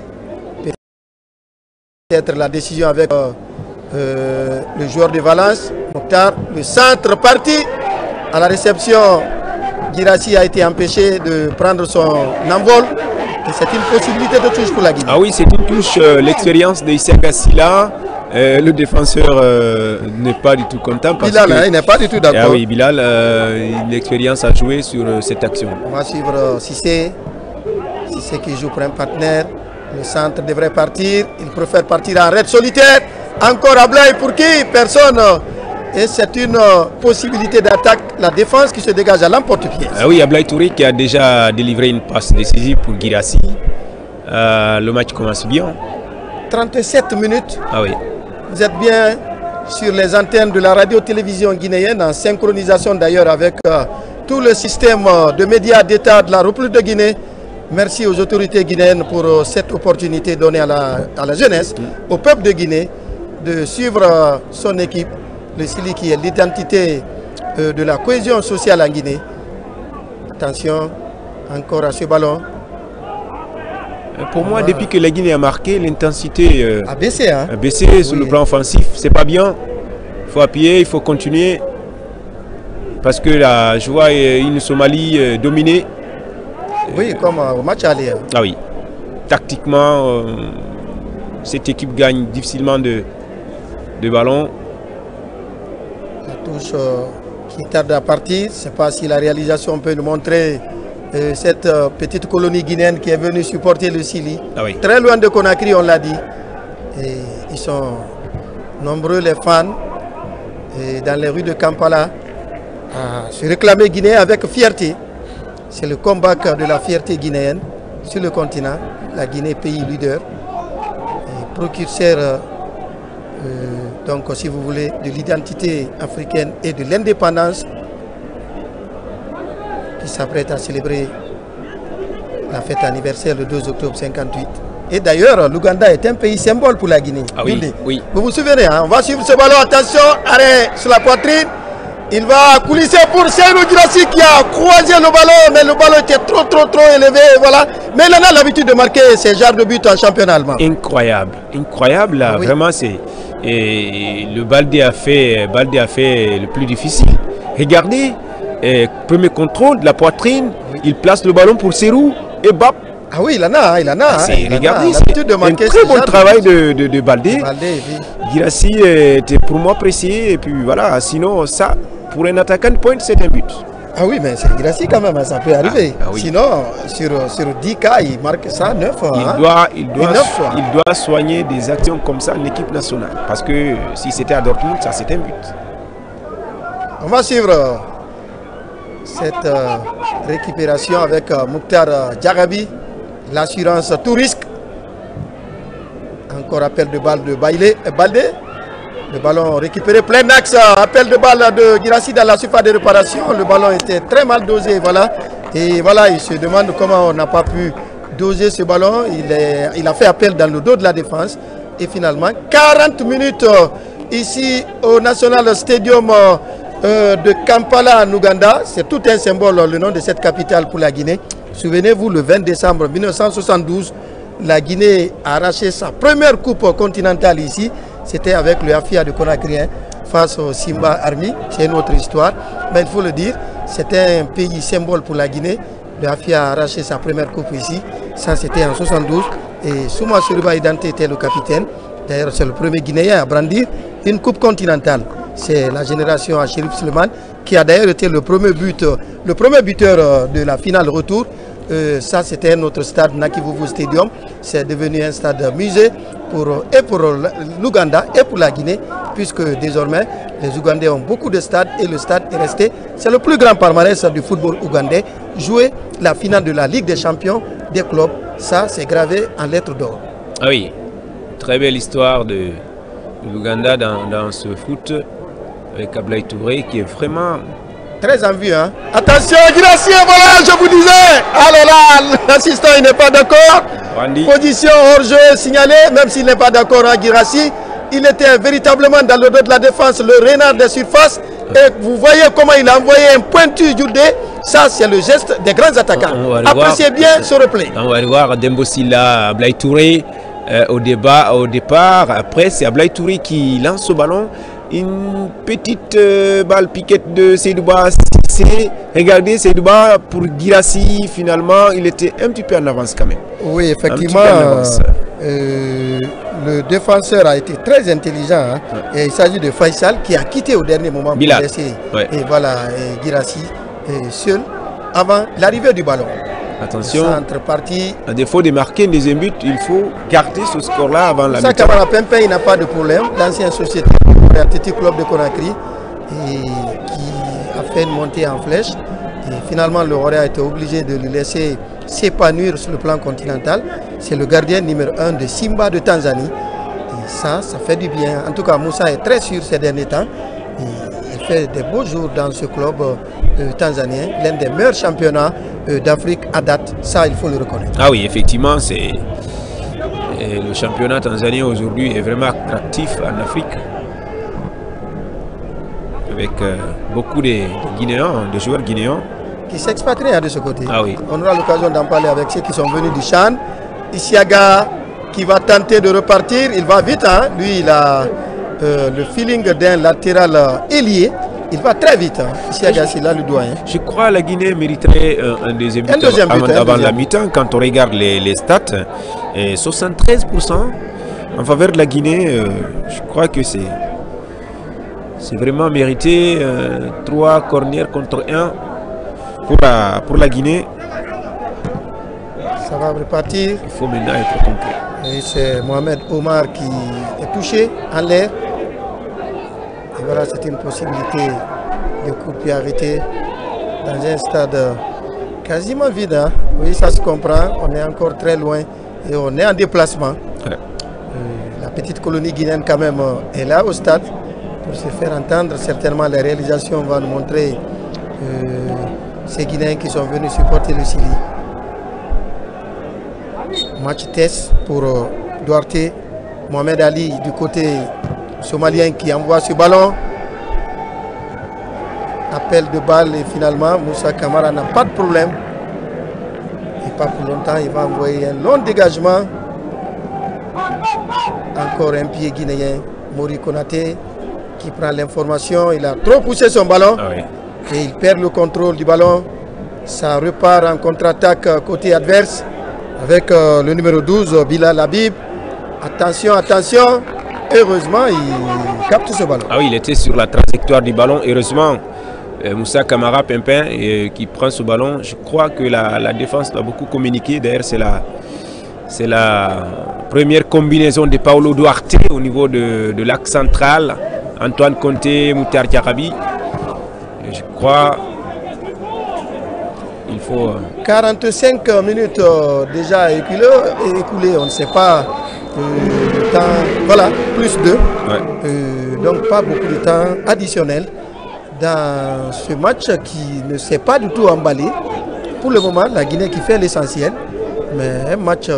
Peut-être la décision avec le joueur de Valence, Mokhtar. Le centre parti à la réception. Girassi a été empêché de prendre son envol. Et c'est une possibilité de touche pour la Guinée. Ah oui, c'est une touche. L'expérience d'Issa Gassila. Le défenseur n'est pas du tout content. Parce Bilal, que, hein, il n'est pas du tout d'accord. Ah oui, Bilal, l'expérience a joué sur cette action. On va suivre Cissé. Cissé qui joue pour un partenaire. Le centre devrait partir. Il préfère partir en raid solitaire. Encore Ablaye pour qui? Personne. Et c'est une possibilité d'attaque. La défense qui se dégage à l'emporte-pièce. Ah oui, Ablaye Touré qui a déjà délivré une passe décisive pour Girassi. Le match commence bien. 37 minutes. Ah oui. Vous êtes bien sur les antennes de la radio-télévision guinéenne, en synchronisation d'ailleurs avec tout le système de médias d'État de la République de Guinée. Merci aux autorités guinéennes pour cette opportunité donnée à la jeunesse, au peuple de Guinée, de suivre son équipe, le Sili qui est l'identité de la cohésion sociale en Guinée. Attention, encore à ce ballon. Pour moi, depuis que la Guinée a marqué, l'intensité a baissé. Hein? A baissé sur le plan offensif. C'est pas bien. Il faut appuyer, il faut continuer. Parce que là, je vois une Somalie dominée. Oui, comme au match aller. Ah oui. Tactiquement, cette équipe gagne difficilement de ballons. La touche qui tarde à partir. Je ne sais pas si la réalisation peut nous montrer cette petite colonie guinéenne qui est venue supporter le Sili. Ah oui. Très loin de Conakry, on l'a dit. Et ils sont nombreux les fans et dans les rues de Kampala à se réclamer Guinée avec fierté. C'est le combat de la fierté guinéenne sur le continent. La Guinée, pays leader et précurseur, donc si vous voulez, de l'identité africaine et de l'indépendance, qui s'apprête à célébrer la fête anniversaire le 2 octobre 58. Et d'ailleurs, l'Ouganda est un pays symbole pour la Guinée. Ah oui, oui. Vous vous souvenez, hein? On va suivre ce ballon. Attention, arrêt sur la poitrine. Il va coulisser pour Seydou Guirassy qui a croisé le ballon, mais le ballon était trop élevé. Voilà. Mais il en a l'habitude de marquer ces genres de buts en championnat allemand. Incroyable, incroyable là. Oui. Vraiment, c'est. Et le Baldé a fait le plus difficile. Regardez, premier contrôle de la poitrine, oui. Il place le ballon pour Serrou et bap. Ah oui, il en a. Regardez, c'est un très bon travail de Baldé. Guirassy était pour moi précis et puis voilà. Sinon, ça, pour un attaquant de pointe, c'est un but. Ah oui, mais c'est Guirassy quand même, ça peut arriver. Oui. Sinon, sur 10 cas, il marque ça 9 fois. Il doit soigner des actions comme ça en équipe nationale. Parce que si c'était à Dortmund, ça c'est un but. On va suivre cette récupération avec Mouktar Diagabi, l'assurance tout risque. Encore appel de balle de Baldé. Le ballon récupéré, plein axe, appel de balle de Guirassy dans la surface de réparation. Le ballon était très mal dosé, voilà. Et voilà, il se demande comment on n'a pas pu doser ce ballon. Il a fait appel dans le dos de la défense. Et finalement, 40 minutes ici au National Stadium de Kampala en Ouganda. C'est tout un symbole, le nom de cette capitale pour la Guinée. Souvenez-vous, le 20 décembre 1972, la Guinée a arraché sa première coupe continentale ici. C'était avec le Afia de Conakry face au Simba Army. C'est une autre histoire. Mais il faut le dire, c'était un pays symbole pour la Guinée. Le Afia a arraché sa première coupe ici. Ça, c'était en 72. Et Souma Soriba Idante était le capitaine. D'ailleurs, c'est le premier Guinéen à brandir une coupe continentale. C'est la génération à Chérif Suleiman qui a d'ailleurs été le premier buteur de la finale retour. Ça, c'était un autre stade, Nakivuvu Stadium. C'est devenu un stade musée pour l'Ouganda et pour la Guinée, puisque désormais, les Ougandais ont beaucoup de stades et le stade est resté. C'est le plus grand palmarès du football ougandais. Jouer la finale de la Ligue des champions des clubs, ça, c'est gravé en lettres d'or. Ah oui, très belle histoire de l'Ouganda dans ce foot, avec Ablaye Touré, qui est vraiment... très en vue, hein. Attention, Guirassy, voilà, je vous disais. Alors là, l'assistant, il n'est pas d'accord. Position hors-jeu signalée, même s'il n'est pas d'accord à Guirassy. Il était véritablement dans le dos de la défense, le renard des surfaces. Et vous voyez comment il a envoyé un pointu du dé. Ça, c'est le geste des grands attaquants. Appréciez bien ce replay. On va voir Dembo Silla, Ablaye Touré au départ. Après, c'est Ablaye Touré qui lance ce ballon. Une petite balle piquette de Seydouba. Regardez, Seydouba pour Guirassy, finalement, il était un petit peu en avance quand même. Oui, effectivement, le défenseur a été très intelligent. Hein, ouais. Et il s'agit de Faisal qui a quitté au dernier moment pour laisser et voilà, Guirassy seul avant l'arrivée du ballon. Attention, partie. À défaut de marquer un deuxième but, il faut garder ce score-là avant la mi-temps. Kamara Pempe, il n'a pas de problème. L'ancienne société Athletic Club de Conakry et qui a fait une montée en flèche. Et finalement, le Roré a été obligé de lui laisser s'épanouir sur le plan continental. C'est le gardien numéro 1 de Simba de Tanzanie. Et ça fait du bien. En tout cas, Moussa est très sûr ces derniers temps. Et il fait des beaux jours dans ce club tanzanien, l'un des meilleurs championnats d'Afrique à date. Ça, il faut le reconnaître. Ah oui, effectivement, le championnat tanzanien aujourd'hui est vraiment attractif en Afrique. Avec beaucoup de Guinéens, de joueurs guinéens. Qui s'expatrient de ce côté. Ah oui. On aura l'occasion d'en parler avec ceux qui sont venus du Chan. Isiaga qui va tenter de repartir. Il va vite. Hein. Lui, il a le feeling d'un latéral ailier. Il va très vite. Hein. Isiaga, c'est là le doyen. Je crois que la Guinée mériterait un deuxième but avant la mi-temps. Quand on regarde les stats, 73% en faveur de la Guinée. Je crois que c'est vraiment mérité. 3 corners contre 1 pour la Guinée. Ça va repartir. Il faut maintenant être complet. Et c'est Mohamed Omar qui est touché en l'air. Et voilà, c'est une possibilité de coup de pied arrêté dans un stade quasiment vide. Hein. Oui, ça se comprend. On est encore très loin et on est en déplacement. Ouais. La petite colonie guinéenne quand même est là au stade. Pour se faire entendre, certainement les réalisations vont nous montrer ces Guinéens qui sont venus supporter le Chili. Match test pour Duarte. Mohamed Ali du côté somalien qui envoie ce ballon. Appel de balle et finalement Moussa Camara n'a pas de problème. Et pas pour longtemps, il va envoyer un long dégagement. Encore un pied guinéen, Mori Konaté, qui prend l'information. Il a trop poussé son ballon. Ah oui. Et il perd le contrôle du ballon. Ça repart en contre-attaque côté adverse avec le numéro 12, Bilal Habib. Attention, attention. Heureusement, il capte ce ballon. Ah oui, il était sur la trajectoire du ballon. Heureusement, Moussa Camara Pimpin qui prend ce ballon. Je crois que la défense doit beaucoup communiquer. D'ailleurs, c'est la première combinaison de Paulo Duarte au niveau de l'axe central. Antoine Conté, Moutar Diarabi. Je crois il faut... 45 minutes déjà écoulées. On ne sait pas le temps. Voilà, plus 2. Ouais. Donc pas beaucoup de temps additionnel dans ce match qui ne s'est pas du tout emballé. Pour le moment, la Guinée qui fait l'essentiel. Mais un match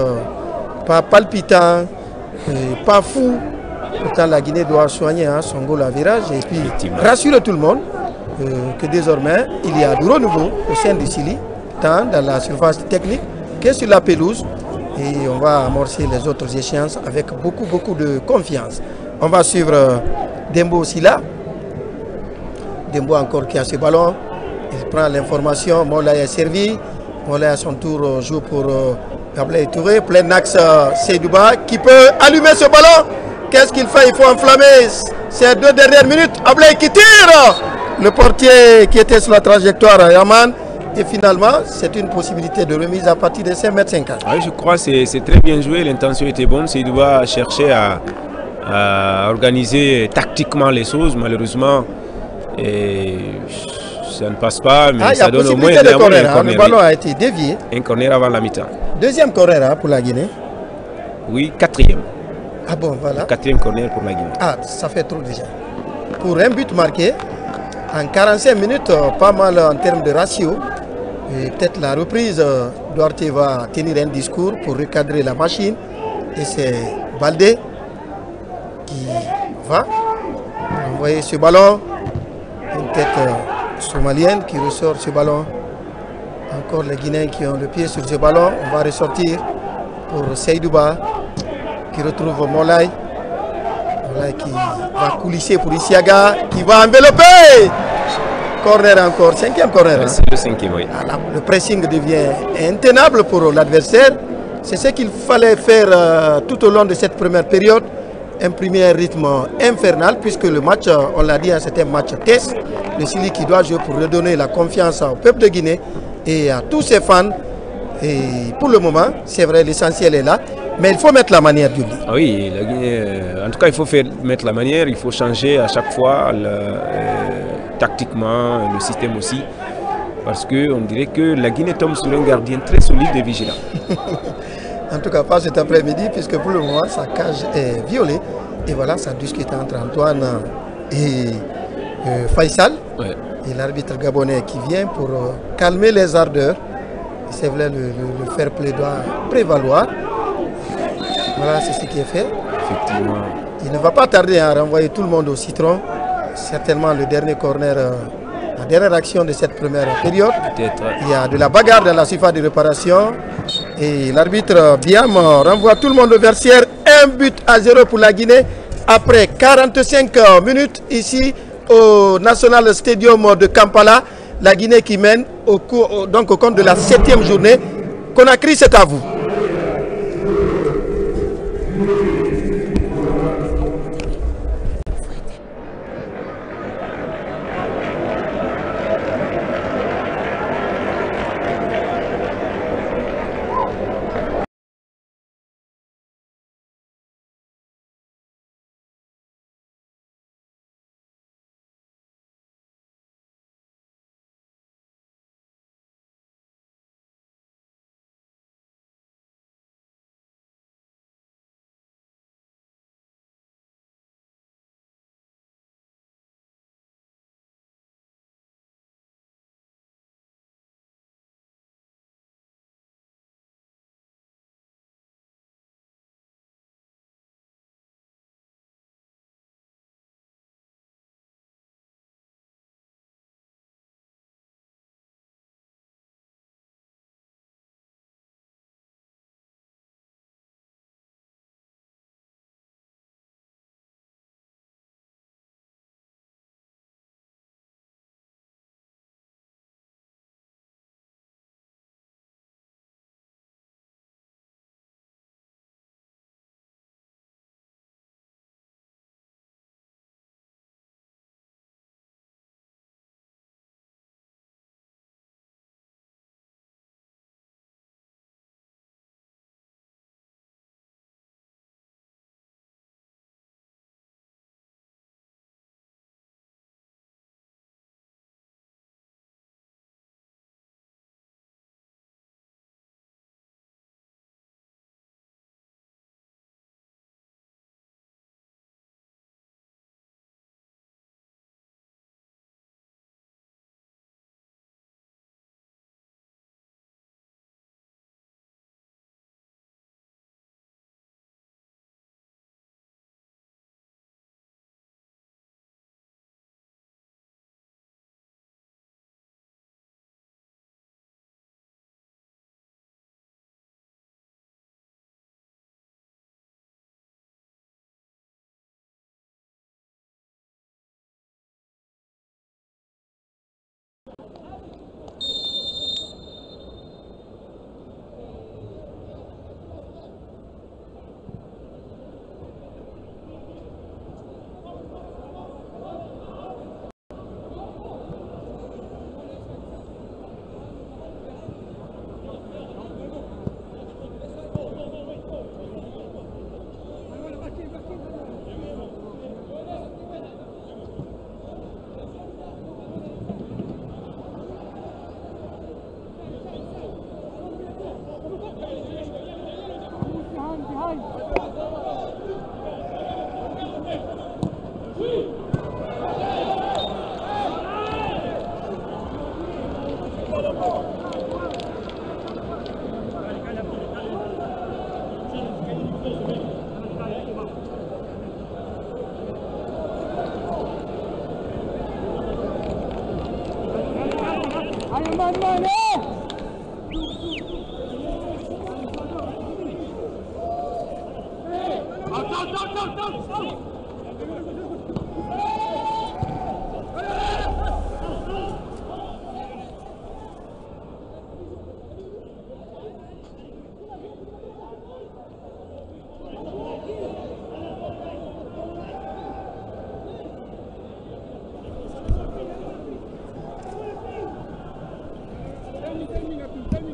pas palpitant, pas fou. Pourtant, la Guinée doit soigner son goal à virage et puis rassurer tout le monde que désormais, il y a du renouveau au sein du Chili, tant dans la surface technique que sur la pelouse. Et on va amorcer les autres échéances avec beaucoup de confiance. On va suivre Dembo Sila. Dembo encore qui a ce ballon. Il prend l'information. Moulay est servi. Moulay à son tour joue pour Gabriel Touré. Plein axe Seydouba qui peut allumer ce ballon. Qu'est-ce qu'il fait? Il faut enflammer ces 2 dernières minutes. Ablay qui tire. Le portier qui était sur la trajectoire, Yaman. Et finalement, c'est une possibilité de remise à partir de 5,50 m. Oui, je crois que c'est très bien joué. L'intention était bonne. Seydouba cherchait à organiser tactiquement les choses. Malheureusement, ça ne passe pas. Mais ça donne au moins un corner. Le ballon a été dévié. Un corner avant la mi-temps. Deuxième corner pour la Guinée. Oui, 4e. Ah bon, voilà. 4e corner pour la Guinée. Ah, ça fait trop déjà. Pour un but marqué, en 45 minutes, pas mal en termes de ratio. Peut-être la reprise, Duarte va tenir un discours pour recadrer la machine. Et c'est Baldé qui va envoyer ce ballon. Une tête somalienne qui ressort ce ballon. Encore les Guinéens qui ont le pied sur ce ballon. On va ressortir pour Seydouba qui retrouve Moulay. Moulay qui va coulisser pour Isiaga qui va envelopper. Corner encore, 5e corner. C'est le 5e, oui. Alors, le pressing devient intenable pour l'adversaire. C'est ce qu'il fallait faire tout au long de cette première période. Imprimer un rythme infernal puisque le match, on l'a dit, c'était un match test. Le Chili qui doit jouer pour redonner la confiance au peuple de Guinée et à tous ses fans. Et pour le moment, c'est vrai, l'essentiel est là. Mais il faut mettre la manière du lit. Oui, la Guinée, en tout cas, il faut mettre la manière. Il faut changer à chaque fois tactiquement, le système aussi. Parce qu'on dirait que la Guinée tombe sur un gardien très solide et vigilant. En tout cas, pas cet après-midi, puisque pour le moment, sa cage est violée. Et voilà, ça discute entre Antoine et Faisal. Ouais. Et l'arbitre gabonais qui vient pour calmer les ardeurs. C'est vrai, le fair play doit prévaloir. Voilà, c'est ce qui est fait. Effectivement. Il ne va pas tarder à renvoyer tout le monde au citron. Certainement le dernier corner, la dernière action de cette première période. Il y a de la bagarre dans la surface de réparation. Et l'arbitre Biam renvoie tout le monde au vestiaire. 1-0 pour la Guinée. Après 45 minutes ici au National Stadium de Kampala. La Guinée qui mène au compte de la 7e journée. Conakry, c'est à vous.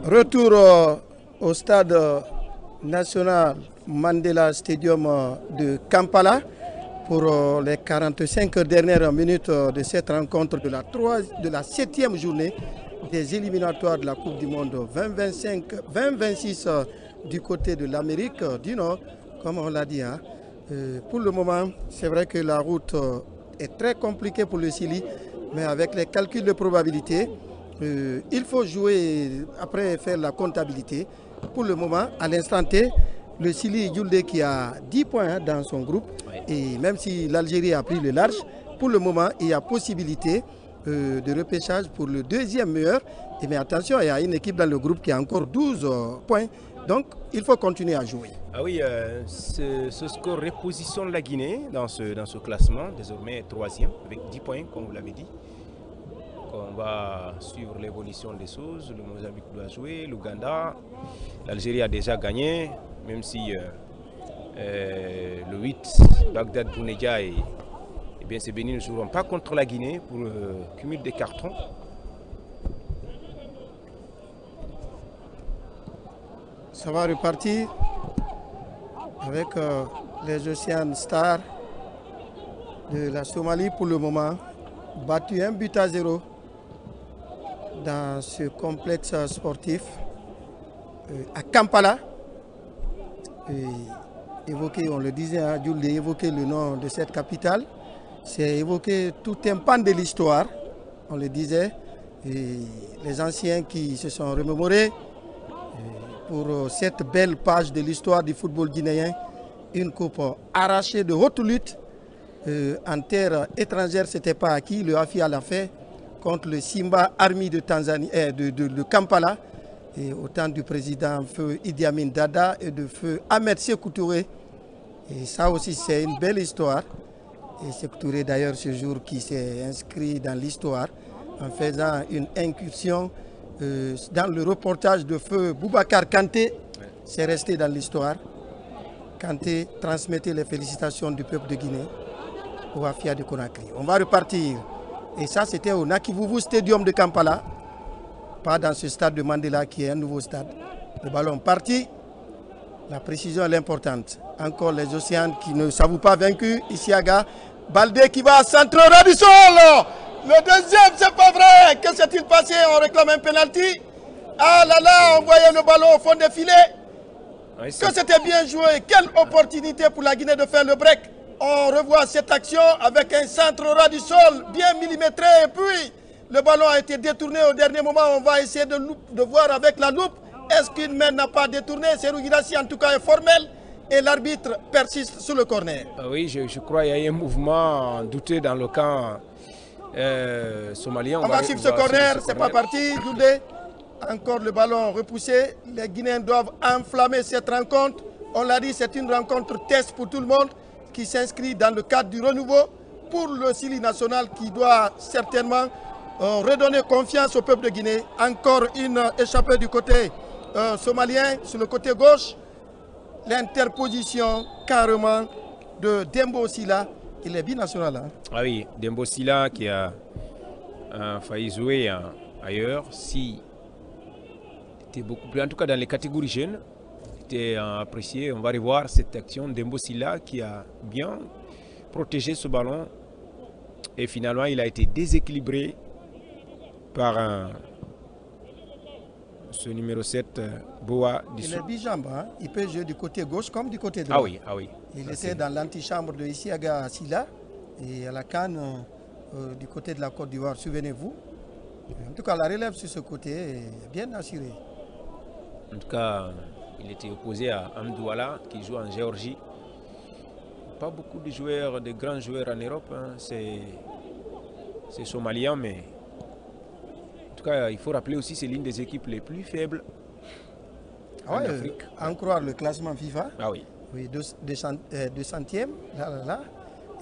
Retour au stade national Mandela Stadium de Kampala pour les 45 dernières minutes de cette rencontre de la 7e journée des éliminatoires de la Coupe du Monde 2026 du côté de l'Amérique du Nord, comme on l'a dit. Pour le moment, c'est vrai que la route est très compliquée pour le Chili, mais avec les calculs de probabilité, il faut jouer, après faire la comptabilité. Pour le moment, à l'instant T, le Chili Yulde qui a 10 points dans son groupe, et même si l'Algérie a pris le large, pour le moment, il y a possibilité de repêchage pour le deuxième meilleur. Mais attention, il y a une équipe dans le groupe qui a encore 12 points, donc il faut continuer à jouer. Ah oui, ce score repositionne la Guinée dans ce classement, désormais 3e avec 10 points, comme vous l'avez dit. On va suivre l'évolution des choses. Le Mozambique doit jouer, l'Ouganda, l'Algérie a déjà gagné, même si le 8, Bagdad Bounedia et bien ces Bénin ne joueront pas contre la Guinée pour le cumul des cartons. Ça va repartir avec les Océan Stars de la Somalie pour le moment, battu 1-0 dans ce complexe sportif à Kampala. Évoquer, on le disait, Jules, évoquer le nom de cette capitale, c'est évoquer tout un pan de l'histoire, on le disait, et les anciens qui se sont remémorés pour cette belle page de l'histoire du football guinéen, une coupe arrachée de haute lutte en terre étrangère, c'était pas acquis, le AFIA l'a fait contre le Simba Army de Tanzanie, de Kampala, et au temps du président feu Idi Amin Dada et de feu Ahmed Sékou Touré. Et ça aussi c'est une belle histoire. Et Sékou Touré d'ailleurs ce jour qui s'est inscrit dans l'histoire en faisant une incursion dans le reportage de feu Boubacar Kanté, c'est resté dans l'histoire. Kanté transmettait les félicitations du peuple de Guinée au AFIA de Conakry. On va repartir. Et ça, c'était au Nakivuvu Stadium de Kampala, pas dans ce stade de Mandela qui est un nouveau stade. Le ballon parti, la précision est importante. Encore les Océans qui ne s'avouent pas vaincus. Isiaga, Baldé qui va à centre du sol. Le deuxième, c'est pas vrai. Que s'est-il passé? On réclame un penalty. Ah là là, on voyait le ballon au fond des filets. Oui, que c'était bien joué. Quelle opportunité pour la Guinée de faire le break. On revoit cette action avec un centre ras du sol bien millimétré et puis le ballon a été détourné au dernier moment. On va essayer de voir avec la loupe. Est-ce qu'une main n'a pas détourné? Serhou Guirassy en tout cas est formel et l'arbitre persiste sur le corner. Oui, je crois qu'il y a eu un mouvement douteux dans le camp somalien. On va suivre ce corner, c'est pas parti. Doudé, encore le ballon repoussé. Les Guinéens doivent enflammer cette rencontre. On l'a dit, c'est une rencontre test pour tout le monde, qui s'inscrit dans le cadre du renouveau pour le Chili national qui doit certainement redonner confiance au peuple de Guinée. Encore une échappée du côté somalien, sur le côté gauche. L'interposition carrément de Dembo Sila. Il est binational. Hein. Ah oui, Dembo Sila qui a failli jouer ailleurs. Si était beaucoup plus, en tout cas dans les catégories jeunes, était apprécié. On va revoir cette action Dembo Sila qui a bien protégé ce ballon. Et finalement, il a été déséquilibré par ce numéro 7, Boa Dissou. Il est bijambe, hein? Il peut jouer du côté gauche comme du côté droit. Ah oui, ah oui. Il était dans l'antichambre de Isiaga Silla et à la CAN du côté de la Côte d'Ivoire, souvenez-vous. En tout cas, la relève sur ce côté est bien assurée. En tout cas, il était opposé à Amdouala qui joue en Géorgie. Pas beaucoup de joueurs, de grands joueurs en Europe. Hein. C'est somalien, mais en tout cas, il faut rappeler aussi que c'est l'une des équipes les plus faibles en Afrique. En croire le classement FIFA. Ah oui. Oui, 200e, là.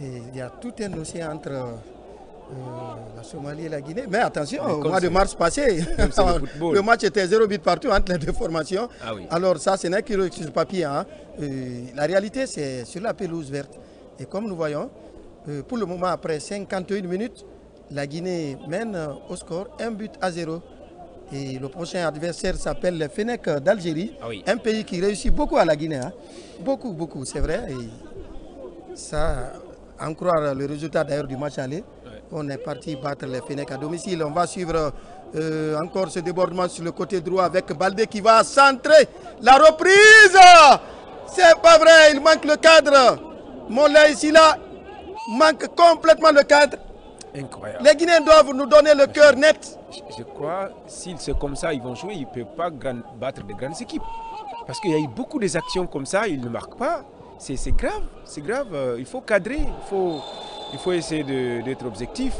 Et il y a tout un océan entre la Somalie et la Guinée. Mais attention, au mois de mars passé, le match était 0 but partout entre les deux formations. Ah oui. Alors ça, ce n'est que sur le papier. Hein. La réalité, c'est sur la pelouse verte. Et comme nous voyons, pour le moment, après 51 minutes, la Guinée mène au score 1-0. Et le prochain adversaire s'appelle le Fennec d'Algérie, un pays qui réussit beaucoup à la Guinée. Hein. Beaucoup, beaucoup, c'est vrai. Et ça, en croire le résultat d'ailleurs du match aller, on est parti battre les Fennec à domicile. On va suivre encore ce débordement sur le côté droit avec Baldé qui va centrer. La reprise, c'est pas vrai, il manque le cadre. Moulay Sila manque complètement le cadre. Incroyable. Les Guinéens doivent nous donner le cœur net. Je crois, si c'est comme ça, ils vont jouer, ils ne peuvent pas battre de grandes équipes. Parce qu'il y a eu beaucoup d'actions comme ça, ils ne marquent pas. C'est grave, c'est grave. Il faut cadrer, il faut essayer d'être objectif.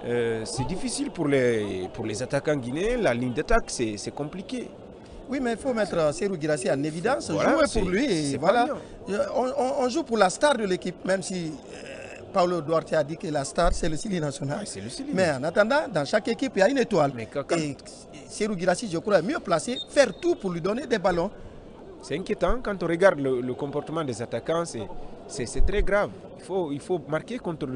C'est difficile pour les attaquants guinéens, la ligne d'attaque, c'est compliqué. Oui, mais il faut mettre Serhou Guirassy en évidence, voilà, jouer pour lui. Et voilà. On joue pour la star de l'équipe, même si Paulo Duarte a dit que la star, c'est le Sili national. Ouais, le Sili. Mais en attendant, dans chaque équipe, il y a une étoile. Et Serhou Guirassy, je crois, est mieux placé, faire tout pour lui donner des ballons. C'est inquiétant quand on regarde le comportement des attaquants, c'est très grave. Il faut marquer contre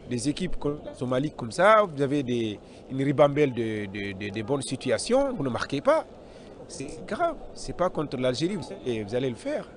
des équipes comme Somalie comme ça. Vous avez une ribambelle de bonnes situations, vous ne marquez pas. C'est grave. C'est pas contre l'Algérie, vous allez le faire.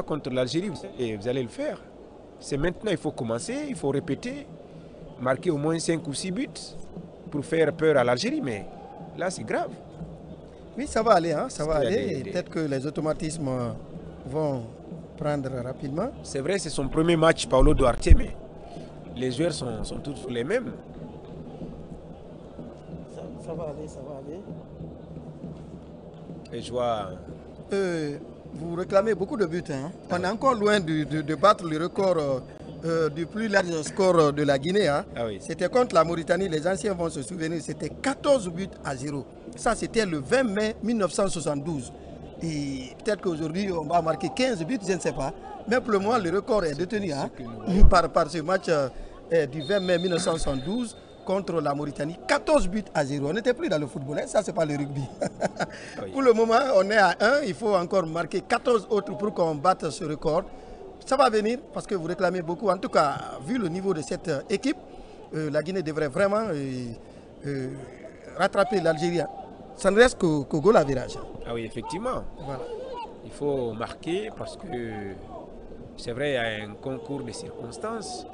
contre l'Algérie, vous allez le faire. C'est maintenant, il faut commencer, il faut répéter, marquer au moins 5 ou 6 buts pour faire peur à l'Algérie, mais là c'est grave. Oui, ça va aller, hein, ça va aller. Peut-être que les automatismes vont prendre rapidement. C'est vrai, c'est son premier match, Paulo Duarte, mais les joueurs sont tous les mêmes. Ça va aller, ça va aller. Et je vois... vous réclamez beaucoup de buts. Hein. On est encore loin de battre le record du plus large score de la Guinée. Hein. Ah oui. C'était contre la Mauritanie, les anciens vont se souvenir, c'était 14 buts à 0. Ça, c'était le 20 mai 1972. Et peut-être qu'aujourd'hui, on va marquer 15 buts, je ne sais pas. Mais pour le moment, le record est détenu hein, par ce match du 20 mai 1972 contre la Mauritanie. 14 buts à 0. On n'était plus dans le football, hein. Ça, c'est pas le rugby. Oui. Pour le moment, on est à 1. Il faut encore marquer 14 autres pour qu'on batte ce record. Ça va venir parce que vous réclamez beaucoup. En tout cas, vu le niveau de cette équipe, la Guinée devrait vraiment rattraper l'Algérie. Ça ne reste qu'au goal à virage. Ah oui, effectivement. Voilà. Il faut marquer parce que c'est vrai, il y a un concours de circonstances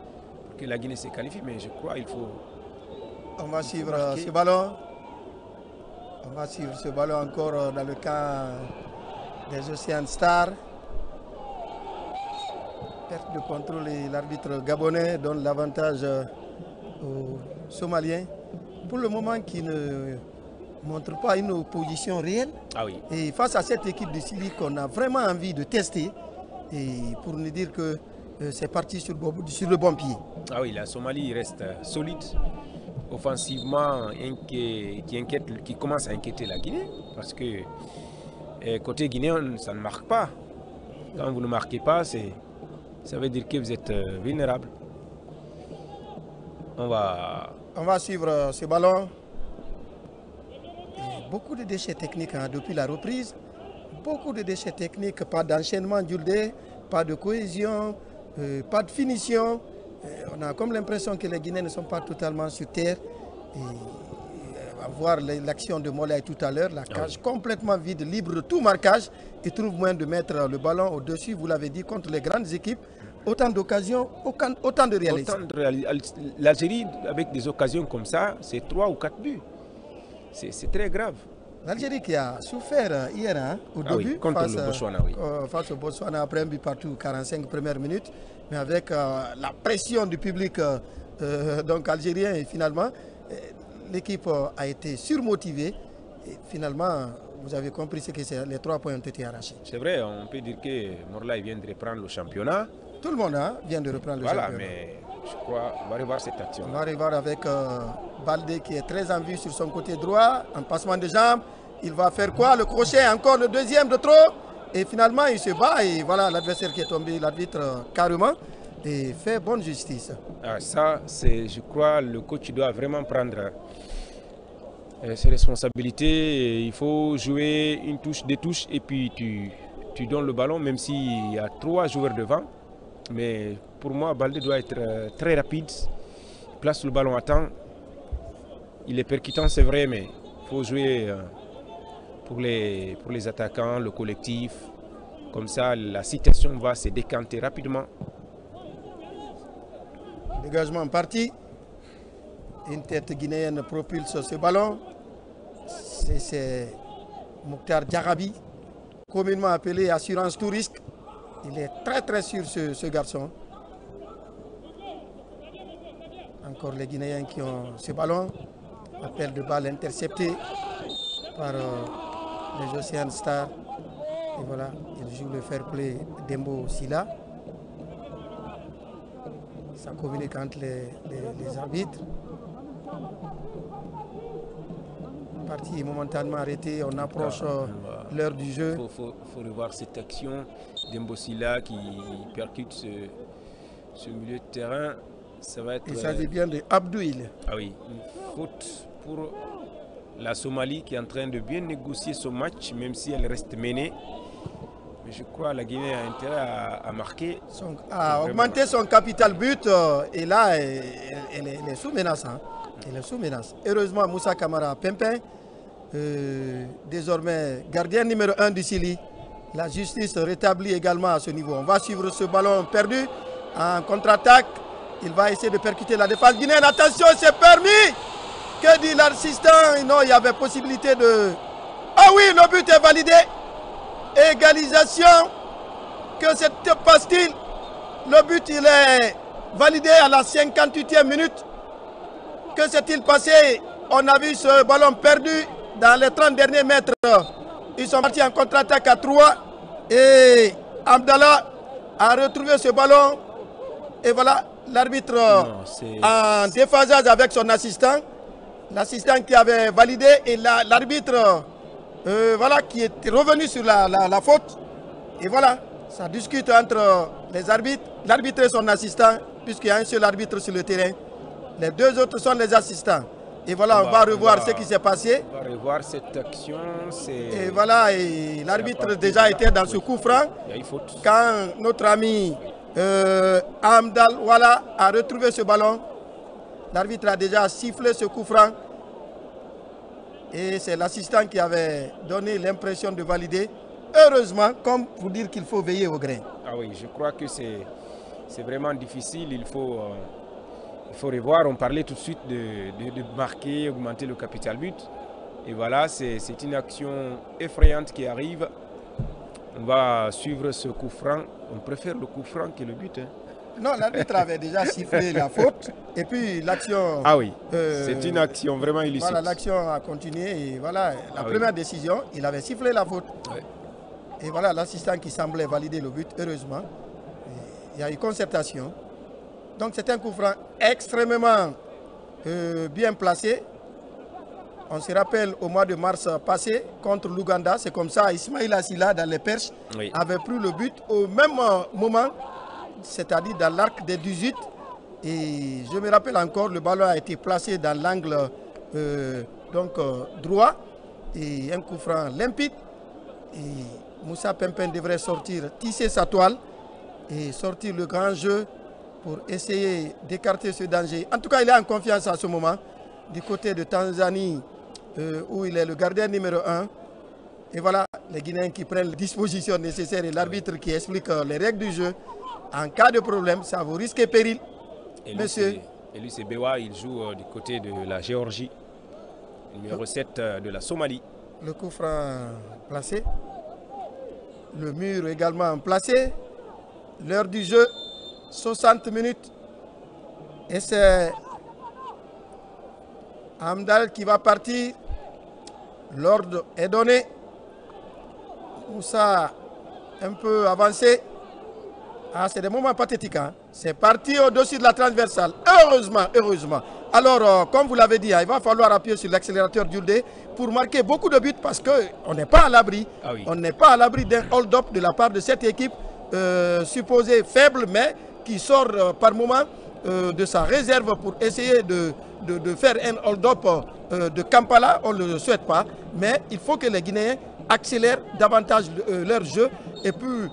pour que la Guinée se qualifie, mais je crois qu'il faut... On va suivre ce ballon. On va suivre ce ballon encore dans le camp des Ocean Stars. Perte de contrôle et l'arbitre gabonais donne l'avantage aux Somaliens. Pour le moment, qui ne montre pas une opposition réelle. Ah oui. Et face à cette équipe de Syrie qu'on a vraiment envie de tester, et pour nous dire que c'est parti sur le bon pied. Ah oui, la Somalie reste solide. Offensivement, qui commence à inquiéter la Guinée, parce que côté guinéen, ça ne marque pas. Quand vous ne marquez pas, ça veut dire que vous êtes vulnérable. On va suivre ce ballon. Et beaucoup de déchets techniques hein, depuis la reprise. Beaucoup de déchets techniques, pas d'enchaînement d'Yuldé, pas de cohésion, pas de finition. On a comme l'impression que les Guinéens ne sont pas totalement sur terre. Et à voir l'action de Moulay tout à l'heure, la cage complètement vide, libre de tout marquage. Il trouve moyen de mettre le ballon au-dessus, vous l'avez dit, contre les grandes équipes. Autant d'occasions, autant de réalisations. L'Algérie, avec des occasions comme ça, c'est 3 ou 4 buts. C'est très grave. L'Algérie qui a souffert hier hein, au début contre le Botswana, face au Botswana après un but partout, 45 premières minutes, mais avec la pression du public donc algérien et finalement l'équipe a été surmotivée et finalement vous avez compris ce que c'est, les 3 points ont été arrachés. C'est vrai, on peut dire que Morlaï vient de reprendre le championnat. Tout le monde hein, vient de reprendre le championnat. Voilà, mais je crois on va revoir cette action. On va revoir avec Baldé qui est très en vue sur son côté droit, en passement de jambes. Il va faire quoi? Le crochet, encore le deuxième de trop. Et finalement, il se bat et voilà l'adversaire qui est tombé, l'arbitre carrément, et fait bonne justice. Ah, ça, c'est, je crois, le coach doit vraiment prendre ses responsabilités. Il faut jouer une touche, des touches, et puis tu donnes le ballon, même s'il y a 3 joueurs devant. Mais pour moi, Baldé doit être très rapide. Il place le ballon à temps. Il est percutant, c'est vrai, mais il faut jouer pour les attaquants, le collectif. Comme ça, la situation va se décanter rapidement. Dégagement parti. Une tête guinéenne propulse ce ballon. C'est Mokhtar Diarabi, communément appelé Assurance Tout Risque. Il est très sûr ce garçon. Encore les Guinéens qui ont ce ballon. Appel de balle intercepté par les Ocean Stars. Et voilà, il joue le fair play d'Embo Silla. Ça communique entre les arbitres. Partie est momentanément arrêtée, on approche l'heure du jeu. Il faut revoir cette action d'Embo Silla qui percute ce milieu de terrain. Ça va être, il s'agit bien de Abdouil. Ah oui, une faute pour la Somalie qui est en train de bien négocier son match, même si elle reste menée. Mais je crois que la Guinée a intérêt à marquer. À augmenter son capital but. Et là, elle est sous menace. Hein. Elle est sous menace. Heureusement, Moussa Camara Pimpin, désormais gardien numéro 1 du Chili, La justice rétablit également à ce niveau. On va suivre ce ballon perdu en contre-attaque. Il va essayer de percuter la défense guinéenne. Attention, c'est permis. Que dit l'assistant? Non, il y avait possibilité de... Ah oui, le but est validé. Égalisation. Que se passe-t-il? Le but, il est validé à la 58e minute. Que s'est-il passé? On a vu ce ballon perdu dans les 30 derniers mètres. Ils sont partis en contre-attaque à 3. Et Abdallah a retrouvé ce ballon. Et voilà, l'arbitre en déphasage avec son assistant. L'assistant qui avait validé et l'arbitre voilà, qui est revenu sur la faute. Et voilà, ça discute entre les arbitres, l'arbitre et son assistant, puisqu'il y a un seul arbitre sur le terrain. Les deux autres sont les assistants. Et voilà, on va revoir ce qui s'est passé. On va revoir cette action. Et voilà, et l'arbitre déjà était dans ce coup franc. Il y a une faute. Quand notre ami Amdal voilà, a retrouvé ce ballon, l'arbitre a déjà sifflé ce coup franc. Et c'est l'assistant qui avait donné l'impression de valider. Heureusement, comme pour dire qu'il faut veiller au grain. Ah oui, je crois que c'est vraiment difficile. Il faut revoir. On parlait tout de suite de marquer, augmenter le capital but. Et voilà, c'est une action effrayante qui arrive. On va suivre ce coup franc. On préfère le coup franc que le but. Hein. Non, l'arbitre avait déjà sifflé la faute. Et puis l'action... Ah oui, c'est une action vraiment illicite. Voilà, l'action a continué. Et voilà, la première décision, il avait sifflé la faute. Oui. Et voilà, l'assistant qui semblait valider le but, heureusement. Il y a eu concertation. Donc c'est un coup franc extrêmement bien placé. On se rappelle au mois de mars passé contre l'Ouganda, c'est comme ça, Ismaïla Assila dans les perches avait pris le but au même moment, c'est-à-dire dans l'arc des 18. Et je me rappelle encore, le ballon a été placé dans l'angle droit et un coup franc limpide. Et Moussa Pempen devrait sortir, tisser sa toile et sortir le grand jeu pour essayer d'écarter ce danger. En tout cas, il est en confiance à ce moment du côté de Tanzanie où il est le gardien numéro 1. Et voilà, les Guinéens qui prennent les dispositions nécessaires et l'arbitre qui explique les règles du jeu. En cas de problème, ça vous risque péril. Et monsieur. Et lui, c'est Bewa, il joue du côté de la Géorgie, numéro 7 de la Somalie. Le coup franc placé. Le mur également placé. L'heure du jeu, 60 minutes. Et c'est Amdal qui va partir. L'ordre est donné. Moussa un peu avancé. Ah, c'est des moments pathétiques. Hein? C'est parti au-dessus de la transversale. Heureusement, heureusement. Alors, comme vous l'avez dit, hein, il va falloir appuyer sur l'accélérateur d'Yulde pour marquer beaucoup de buts parce qu'on n'est pas à l'abri. Ah oui. On n'est pas à l'abri d'un hold-up de la part de cette équipe supposée faible, mais qui sort par moment de sa réserve pour essayer de faire un hold-up de Kampala. On ne le souhaite pas, mais il faut que les Guinéens accélèrent davantage leur jeu et puis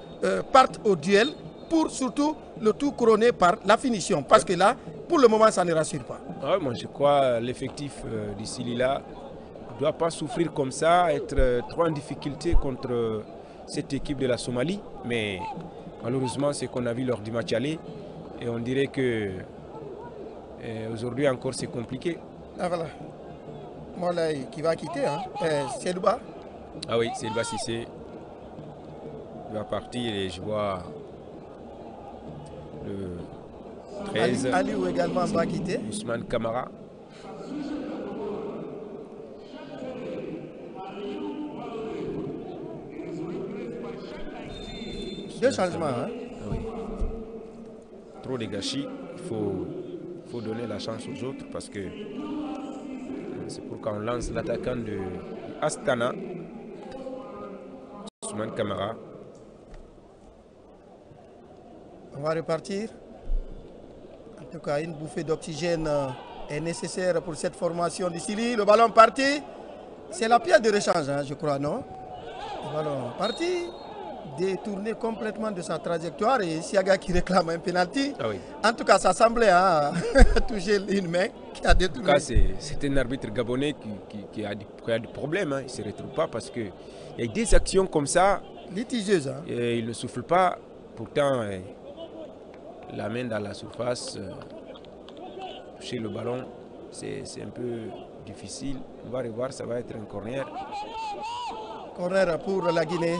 partent au duel pour surtout le tout couronné par la finition. Parce que là, pour le moment, ça ne rassure pas. Ouais, moi, je crois l'effectif d'ici là ne doit pas souffrir comme ça, être trop en difficulté contre cette équipe de la Somalie. Mais malheureusement, c'est qu'on a vu lors du match aller. Et on dirait que aujourd'hui encore, c'est compliqué. Ah voilà. Moulay qui va quitter, hein. C'est Louba. Ah oui, c'est Louba Cissé. Il va partir et je vois le 13. Aliou également va quitter. Ousmane Kamara. Deux changements. Hein. Oui. Trop de gâchis. Il faut donner la chance aux autres parce que c'est pourquoi on lance l'attaquant de Astana, Ousmane Kamara. On va repartir. En tout cas, une bouffée d'oxygène est nécessaire pour cette formation du Sili. Le ballon parti. C'est la pièce de rechange, hein, je crois, non? Le ballon parti. Détourné complètement de sa trajectoire et Siaga qui réclame un penalty. Ah oui. En tout cas, ça semblait hein, toucher une main qui a détourné. En tout cas, c'est un arbitre gabonais qui a des problèmes. Hein. Il ne se retrouve pas parce qu'il y a des actions comme ça. Litigieuse. Hein? Et il ne souffle pas. Pourtant, la main dans la surface, chez le ballon, c'est un peu difficile. On va revoir, ça va être un corner. Corner pour la Guinée.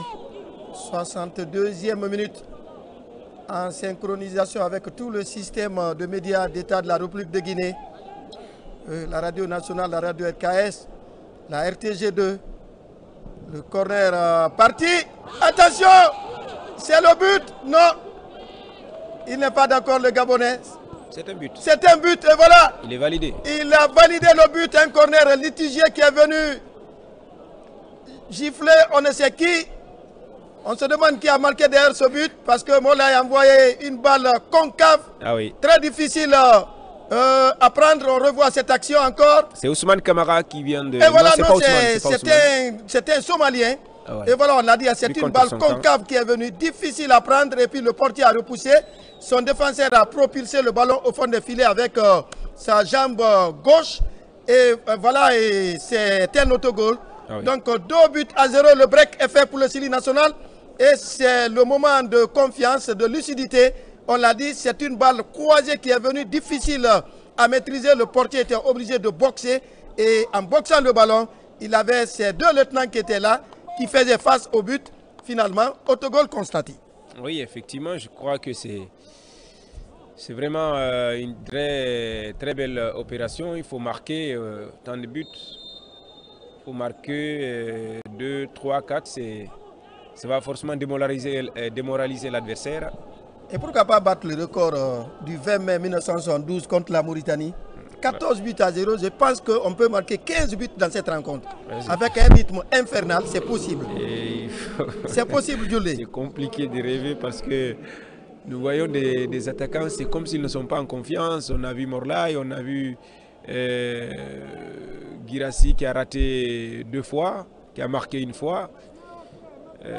62e minute. En synchronisation avec tout le système de médias d'État de la République de Guinée. La radio nationale, la radio RKS, la RTG2. Le corner parti. Attention! C'est le but? Non. Il n'est pas d'accord, le Gabonais. C'est un but. C'est un but et voilà. Il est validé. Il a validé le but. Un corner litigieux qui est venu gifler on ne sait qui. On se demande qui a marqué derrière ce but parce que Mola a envoyé une balle concave. Ah oui. Très difficile à prendre. On revoit cette action encore. C'est Ousmane Kamara qui vient de... Et voilà, non, c'était un Somalien. Ah ouais. Et voilà, on l'a dit, c'est une balle concave qui est venue, difficile à prendre. Et puis le portier a repoussé. Son défenseur a propulsé le ballon au fond des filets avec sa jambe gauche. Et voilà, c'est un autogol. Ah oui. Donc 2-0, le break est fait pour le Syrie national. Et c'est le moment de confiance, de lucidité. On l'a dit, c'est une balle croisée qui est venue difficile à maîtriser. Le portier était obligé de boxer. Et en boxant le ballon, il avait ces deux lieutenants qui étaient là, qui faisaient face au but. Finalement, autogol constaté. Oui, effectivement, je crois que c'est vraiment une très belle opération. Il faut marquer tant de buts. Il faut marquer 2, 3, 4. Ça va forcément démoraliser l'adversaire. Et pourquoi pas battre le record du 20 mai 1972 contre la Mauritanie? 14-0, je pense qu'on peut marquer 15 buts dans cette rencontre. Avec un rythme infernal, c'est possible. C'est possible, Julie. C'est compliqué de rêver parce que nous voyons des attaquants, c'est comme s'ils ne sont pas en confiance. On a vu Morlaï, on a vu Guirassy qui a raté 2 fois, qui a marqué 1 fois.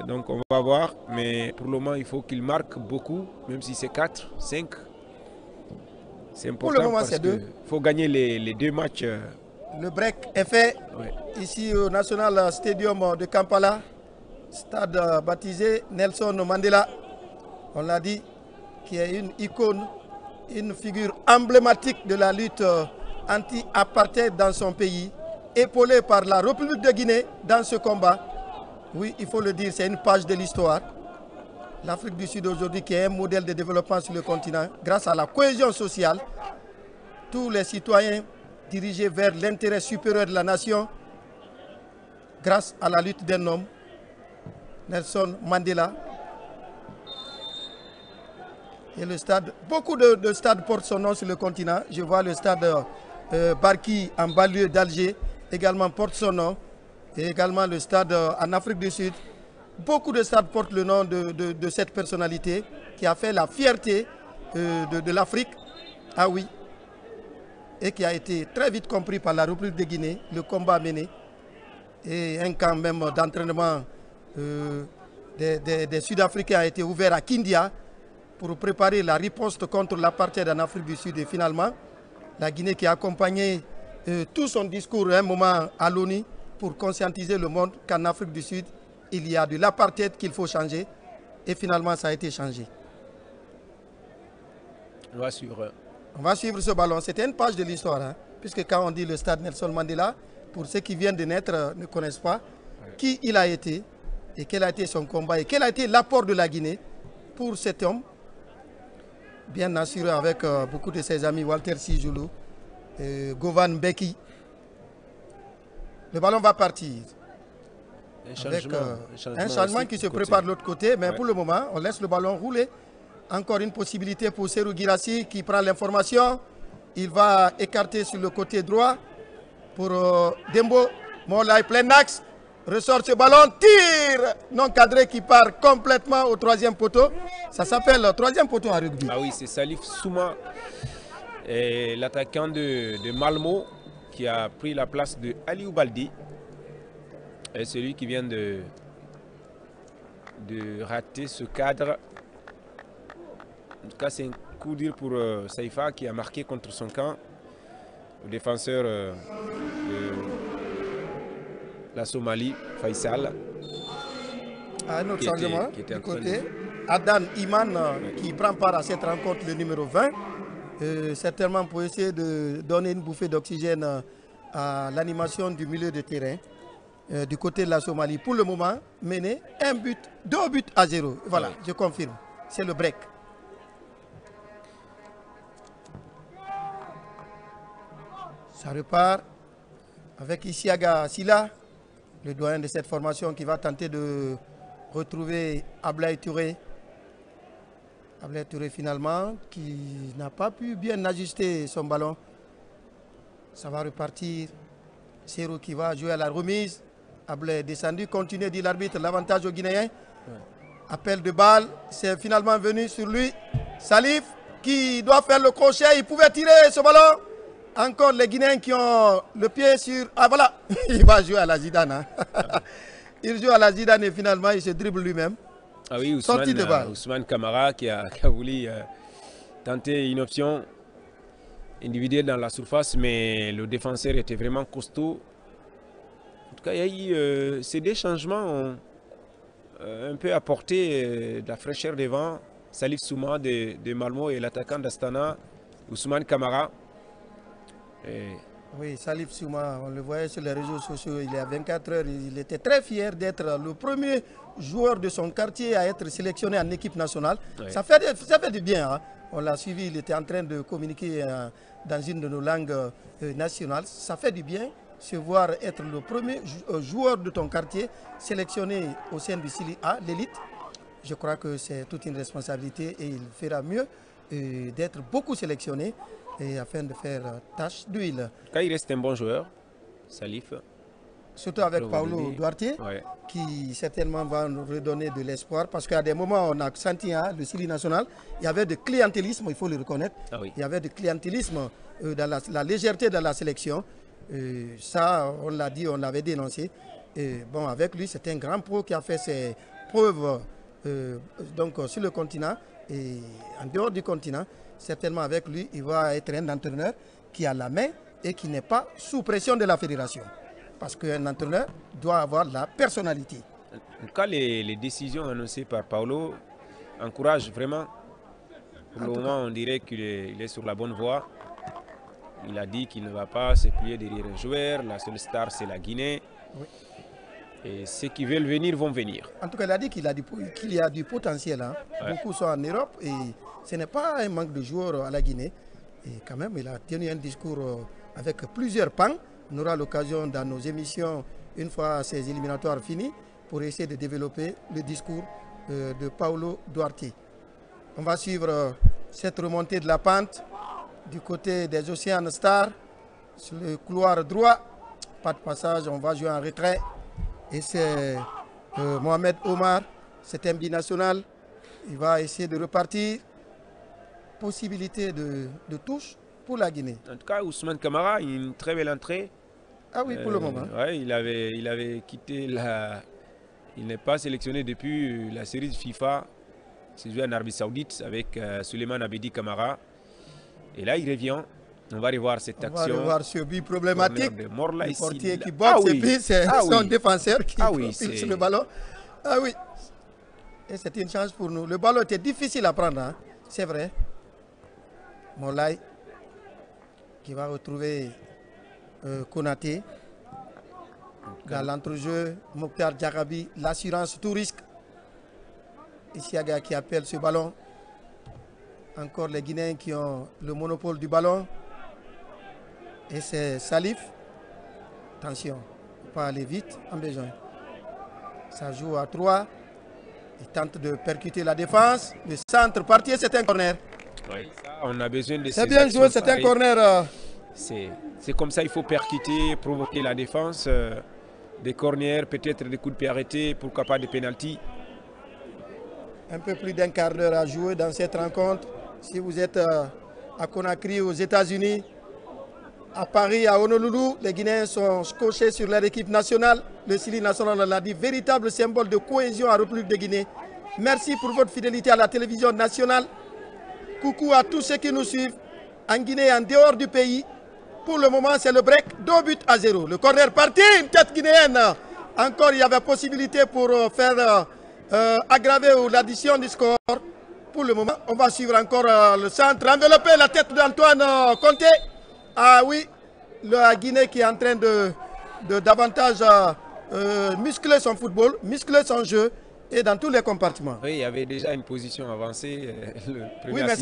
Donc on va voir, mais pour le moment il faut qu'il marque beaucoup, même si c'est 4, 5. C'est important pour le moment, parce qu'il faut gagner les 2 matchs. Le break est fait ici au National Stadium de Kampala, stade baptisé Nelson Mandela, on l'a dit, qui est une icône, une figure emblématique de la lutte anti-apartheid dans son pays, épaulé par la République de Guinée dans ce combat. Oui, il faut le dire, c'est une page de l'histoire. L'Afrique du Sud aujourd'hui qui est un modèle de développement sur le continent, grâce à la cohésion sociale, tous les citoyens dirigés vers l'intérêt supérieur de la nation, grâce à la lutte d'un homme, Nelson Mandela. Et le stade, beaucoup de stades portent son nom sur le continent. Je vois le stade Barki en banlieue d'Alger également porte son nom. Et également le stade en Afrique du Sud. Beaucoup de stades portent le nom de cette personnalité qui a fait la fierté de l'Afrique. Ah oui. Et qui a été très vite compris par la République de Guinée, le combat mené. Et un camp même d'entraînement des Sud-Africains a été ouvert à Kindia pour préparer la riposte contre l'apartheid en Afrique du Sud. Et finalement, la Guinée qui a accompagné tout son discours à un moment à l'ONU pour conscientiser le monde qu'en Afrique du Sud, il y a de l'apartheid qu'il faut changer. Et finalement, ça a été changé. On va suivre. On va suivre ce ballon. C'était une page de l'histoire. Hein, puisque quand on dit le stade Nelson Mandela, pour ceux qui viennent de naître ne connaissent pas qui il a été et quel a été son combat et quel a été l'apport de la Guinée pour cet homme, bien assuré avec beaucoup de ses amis, Walter Sijulu, Govan Beki. Le ballon va partir. Un changement qui se prépare de l'autre côté, mais pour le moment, on laisse le ballon rouler. Encore une possibilité pour Serhou Guirassy qui prend l'information. Il va écarter sur le côté droit pour Dembo. Moulay plein axe. Ressort ce ballon, tire non cadré qui part complètement au 3e poteau. Ça s'appelle le 3e poteau en rugby. Ah oui, c'est Salif Souma, l'attaquant de Malmo, qui a pris la place de Aliou Baldi. Et celui qui vient de rater ce cadre. En tout cas, c'est un coup dur pour Saïfa qui a marqué contre son camp. Le défenseur de la Somalie, Faisal. Un autre changement du côté. Adan Iman qui prend part à cette rencontre, le numéro 20. Certainement pour essayer de donner une bouffée d'oxygène à l'animation du milieu de terrain du côté de la Somalie. Pour le moment, mené 2 buts à 0. Voilà, je confirme. C'est le break. Ça repart avec Isiaga Silla, le doyen de cette formation qui va tenter de retrouver Ablaye Touré. Ablaye Touré finalement qui n'a pas pu bien ajuster son ballon. Ça va repartir. Serou qui va jouer à la remise. Ablaye descendu, continue, dit l'arbitre, l'avantage aux Guinéens. Appel de balle, c'est finalement venu sur lui. Salif qui doit faire le crochet, il pouvait tirer ce ballon. Encore les Guinéens qui ont le pied sur... Ah voilà, il va jouer à la Zidane. Hein. Il joue à la Zidane et finalement il se dribble lui-même. Ah oui, Ousmane Camara qui a voulu tenter une option individuelle dans la surface, mais le défenseur était vraiment costaud. En tout cas, il y a eu ces deux changements ont un peu apporté de la fraîcheur devant. Salif Souma de Malmo et l'attaquant d'Astana, Ousmane Camara. Oui, Salif Souma, on le voyait sur les réseaux sociaux, il y a 24 heures, il était très fier d'être le premier joueur de son quartier à être sélectionné en équipe nationale. Oui. Ça fait du bien, hein. On l'a suivi, il était en train de communiquer dans une de nos langues nationales. Ça fait du bien se voir être le premier joueur de ton quartier sélectionné au sein du Sili A, l'élite. Je crois que c'est toute une responsabilité et il fera mieux d'être beaucoup sélectionné. Et afin de faire tâche d'huile. Quand il reste un bon joueur, Salif. Surtout avec Paulo Duarte, qui certainement va nous redonner de l'espoir. Parce qu'à des moments, on a senti le Sili national, il y avait de clientélisme, il faut le reconnaître. Ah oui. Il y avait de clientélisme dans la légèreté de la sélection. Ça, on l'a dit, on l'avait dénoncé. Bon, avec lui, c'est un grand pro qui a fait ses preuves donc, sur le continent et en dehors du continent. Certainement avec lui, il va être un entraîneur qui a la main et qui n'est pas sous pression de la fédération. Parce qu'un entraîneur doit avoir la personnalité. En tout cas, les décisions annoncées par Paulo encouragent vraiment. Pour le moment, on dirait qu'il est sur la bonne voie. Il a dit qu'il ne va pas se plier derrière un joueur. La seule star, c'est la Guinée. Oui. Et ceux qui veulent venir vont venir. En tout cas, il a dit qu'il y a du potentiel. Hein. Ouais. Beaucoup sont en Europe et ce n'est pas un manque de joueurs à la Guinée. Et quand même, il a tenu un discours avec plusieurs pans. On aura l'occasion dans nos émissions, une fois ces éliminatoires finis, pour essayer de développer le discours de Paulo Duarte. On va suivre cette remontée de la pente du côté des Océanes Stars, sur le couloir droit. Pas de passage, on va jouer en retrait. Et c'est Mohamed Omar, c'est un binational. Il va essayer de repartir. Possibilité de touche pour la Guinée. En tout cas, Ousmane Camara, une très belle entrée. Ah oui, pour le moment. Ouais, il avait quitté la... Il n'est pas sélectionné depuis la série de FIFA. Il s'est joué en Arabie Saoudite avec Suleiman Abedi Camara. Et là, il revient. On va revoir cette action. On va revoir ce but problématique. Le portier qui botte ses pieds, c'est son défenseur qui profile sur le ballon. Ah oui. Et c'est une chance pour nous. Le ballon était difficile à prendre, hein. C'est vrai. Molay qui va retrouver Konaté dans l'entrejeu. Mokhtar Diakabi, l'assurance tout risque. Isiaga qui appelle ce ballon. Encore les Guinéens qui ont le monopole du ballon. Et c'est Salif. Attention, il ne faut pas aller vite en besoin. Ça joue à 3. Il tente de percuter la défense. Le centre parti, c'est un corner. Oui, on a besoin de... C'est bien joué, c'est un corner. C'est comme ça, il faut percuter, provoquer la défense. Des corners, peut-être des coups de pied arrêtés, pourquoi pas des pénaltys. Un peu plus d'1 quart d'heure à jouer dans cette rencontre. Si vous êtes à Conakry, aux États-Unis, à Paris, à Honolulu, les Guinéens sont scotchés sur leur équipe nationale. Le Sili national l'a dit, véritable symbole de cohésion en République de Guinée. Merci pour votre fidélité à la télévision nationale. Coucou à tous ceux qui nous suivent en Guinée et en dehors du pays. Pour le moment, c'est le break, 2 buts à 0. Le corner parti, une tête guinéenne. Encore, il y avait possibilité pour faire aggraver ou l'addition du score. Pour le moment, on va suivre encore le centre. Envelopper la tête d'Antoine Conté. Ah oui, la Guinée qui est en train de davantage muscler son football, muscler son jeu et dans tous les compartiments. Oui, il y avait déjà une position avancée. Oui, mais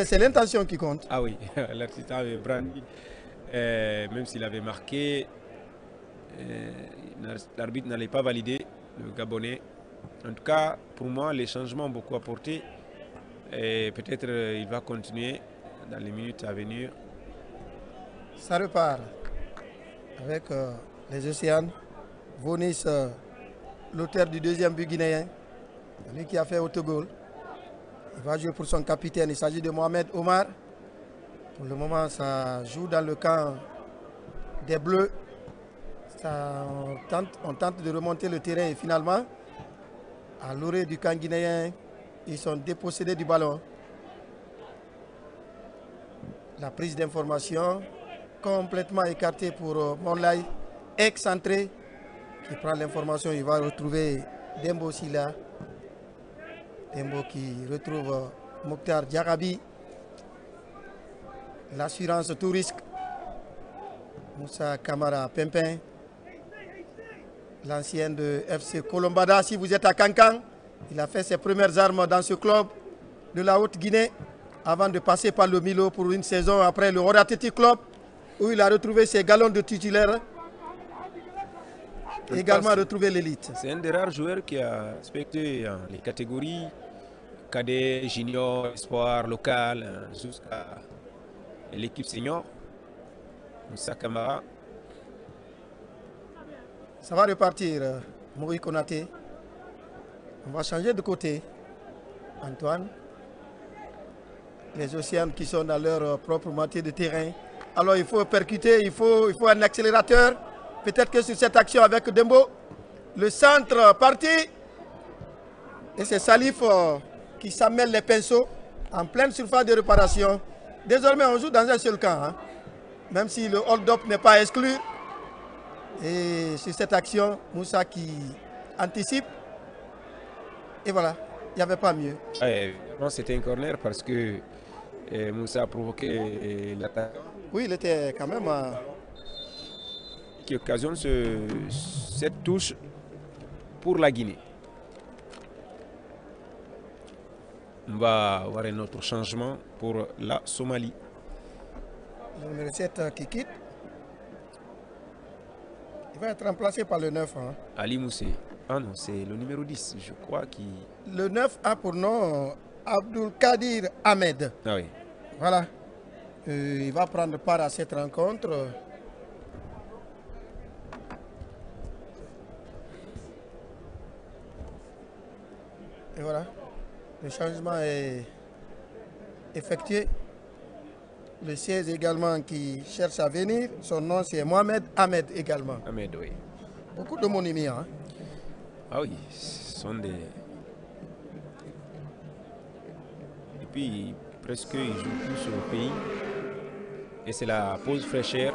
c'est l'intention qui compte. Ah oui, l'assistant avait brandi. Même s'il avait marqué, l'arbitre n'allait pas valider le Gabonais. En tout cas, pour moi, les changements ont beaucoup apporté. Et peut-être il va continuer dans les minutes à venir. Ça repart avec les Océanes. Vonis, l'auteur du deuxième but guinéen, lui qui a fait autogol. Il va jouer pour son capitaine. Il s'agit de Mohamed Omar. Pour le moment, ça joue dans le camp des Bleus. On tente de remonter le terrain et finalement, à l'orée du camp guinéen, ils sont dépossédés du ballon. La prise d'information complètement écartée pour Monlay, excentré, qui prend l'information. Il va retrouver Dembo Silla. Dembo qui retrouve Mokhtar Diarabi. L'assurance tout risque. Moussa Kamara Pimpin. L'ancien de FC Colombada. Si vous êtes à Kankan, il a fait ses premières armes dans ce club de la Haute-Guinée avant de passer par le Milo pour une saison après le Roda Athletic Club où il a retrouvé ses galons de titulaire et également retrouvé l'élite. C'est un des rares joueurs qui a respecté les catégories cadet, junior, espoir, local, jusqu'à l'équipe senior. Moussa Kamara. Ça va repartir, Moui Konaté. On va changer de côté. Antoine. Les Océanes qui sont dans leur propre moitié de terrain. Alors il faut percuter, il faut un accélérateur. Peut-être que sur cette action avec Dembo, le centre parti. Et c'est Salif qui s'amène les pinceaux en pleine surface de réparation. Désormais, on joue dans un seul camp. Hein. Même si le hold-up n'est pas exclu. Et sur cette action, Moussa qui anticipe. Et voilà, il n'y avait pas mieux. C'était un corner parce que Moussa a provoqué l'attaque. Oui, il était quand même... qui occasionne cette touche pour la Guinée. On va avoir un autre changement pour la Somalie. Le numéro 7 qui quitte. Il va être remplacé par le 9. Hein. Ali Moussé. Ah non, c'est le numéro 10, je crois. Le 9 a pour nom Abdul Kadir Ahmed. Ah oui. Voilà. Il va prendre part à cette rencontre. Et voilà. Le changement est effectué. Le 16 également qui cherche à venir. Son nom c'est Mohamed Ahmed également. Ahmed, oui. Beaucoup de monuments. Hein. Ah oui, ce sont des... Et puis, presque, ils jouent tous au pays. Et c'est la pause fraîcheur.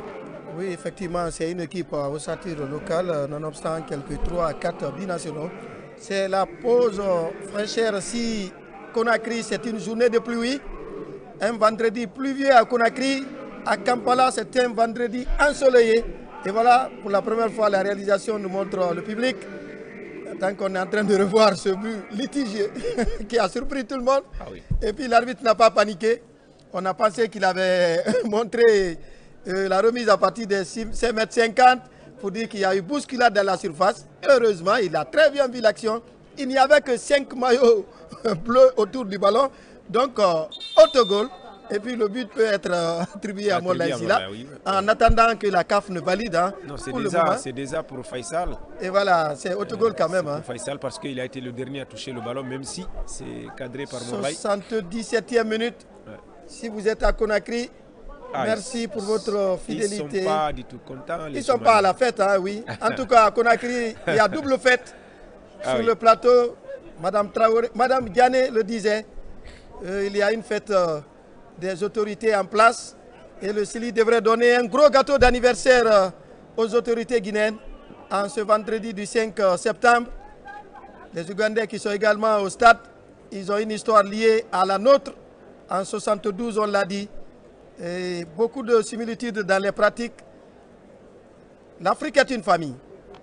Oui, effectivement, c'est une équipe au satire local, nonobstant quelques 3 à 4 binationaux. C'est la pause fraîcheur. Si Conakry, c'est une journée de pluie, un vendredi pluvieux à Conakry, à Kampala, c'est un vendredi ensoleillé. Et voilà, pour la première fois, la réalisation nous montre le public. Tant qu'on est en train de revoir ce but litigieux qui a surpris tout le monde. Ah oui. Et puis l'arbitre n'a pas paniqué. On a pensé qu'il avait montré la remise à partir de 5,50 m pour dire qu'il y a eu bousculade dans la surface. Heureusement, il a très bien vu l'action. Il n'y avait que 5 maillots bleus autour du ballon. Donc, autogol. Et puis le but peut être attribué à Mola Silla, oui. En attendant que la CAF ne valide. Hein, non, c'est déjà pour Faisal. Et voilà, c'est autogol quand même. Hein. Pour Faisal parce qu'il a été le dernier à toucher le ballon, même si c'est cadré par Moulay. 77e minute. Ouais. Si vous êtes à Conakry, merci pour votre fidélité. Ils ne sont pas du tout contents. Ils ne sont pas à la fête, hein, oui. En tout cas, à Conakry, il y a double fête. Sur le plateau, Madame Traoré, Madame Diané le disait, il y a une fête des autorités en place. Et le Sili devrait donner un gros gâteau d'anniversaire aux autorités guinéennes en ce vendredi du 5 septembre. Les Ougandais qui sont également au stade, ils ont une histoire liée à la nôtre. En 72, on l'a dit. Et beaucoup de similitudes dans les pratiques. L'Afrique est une famille,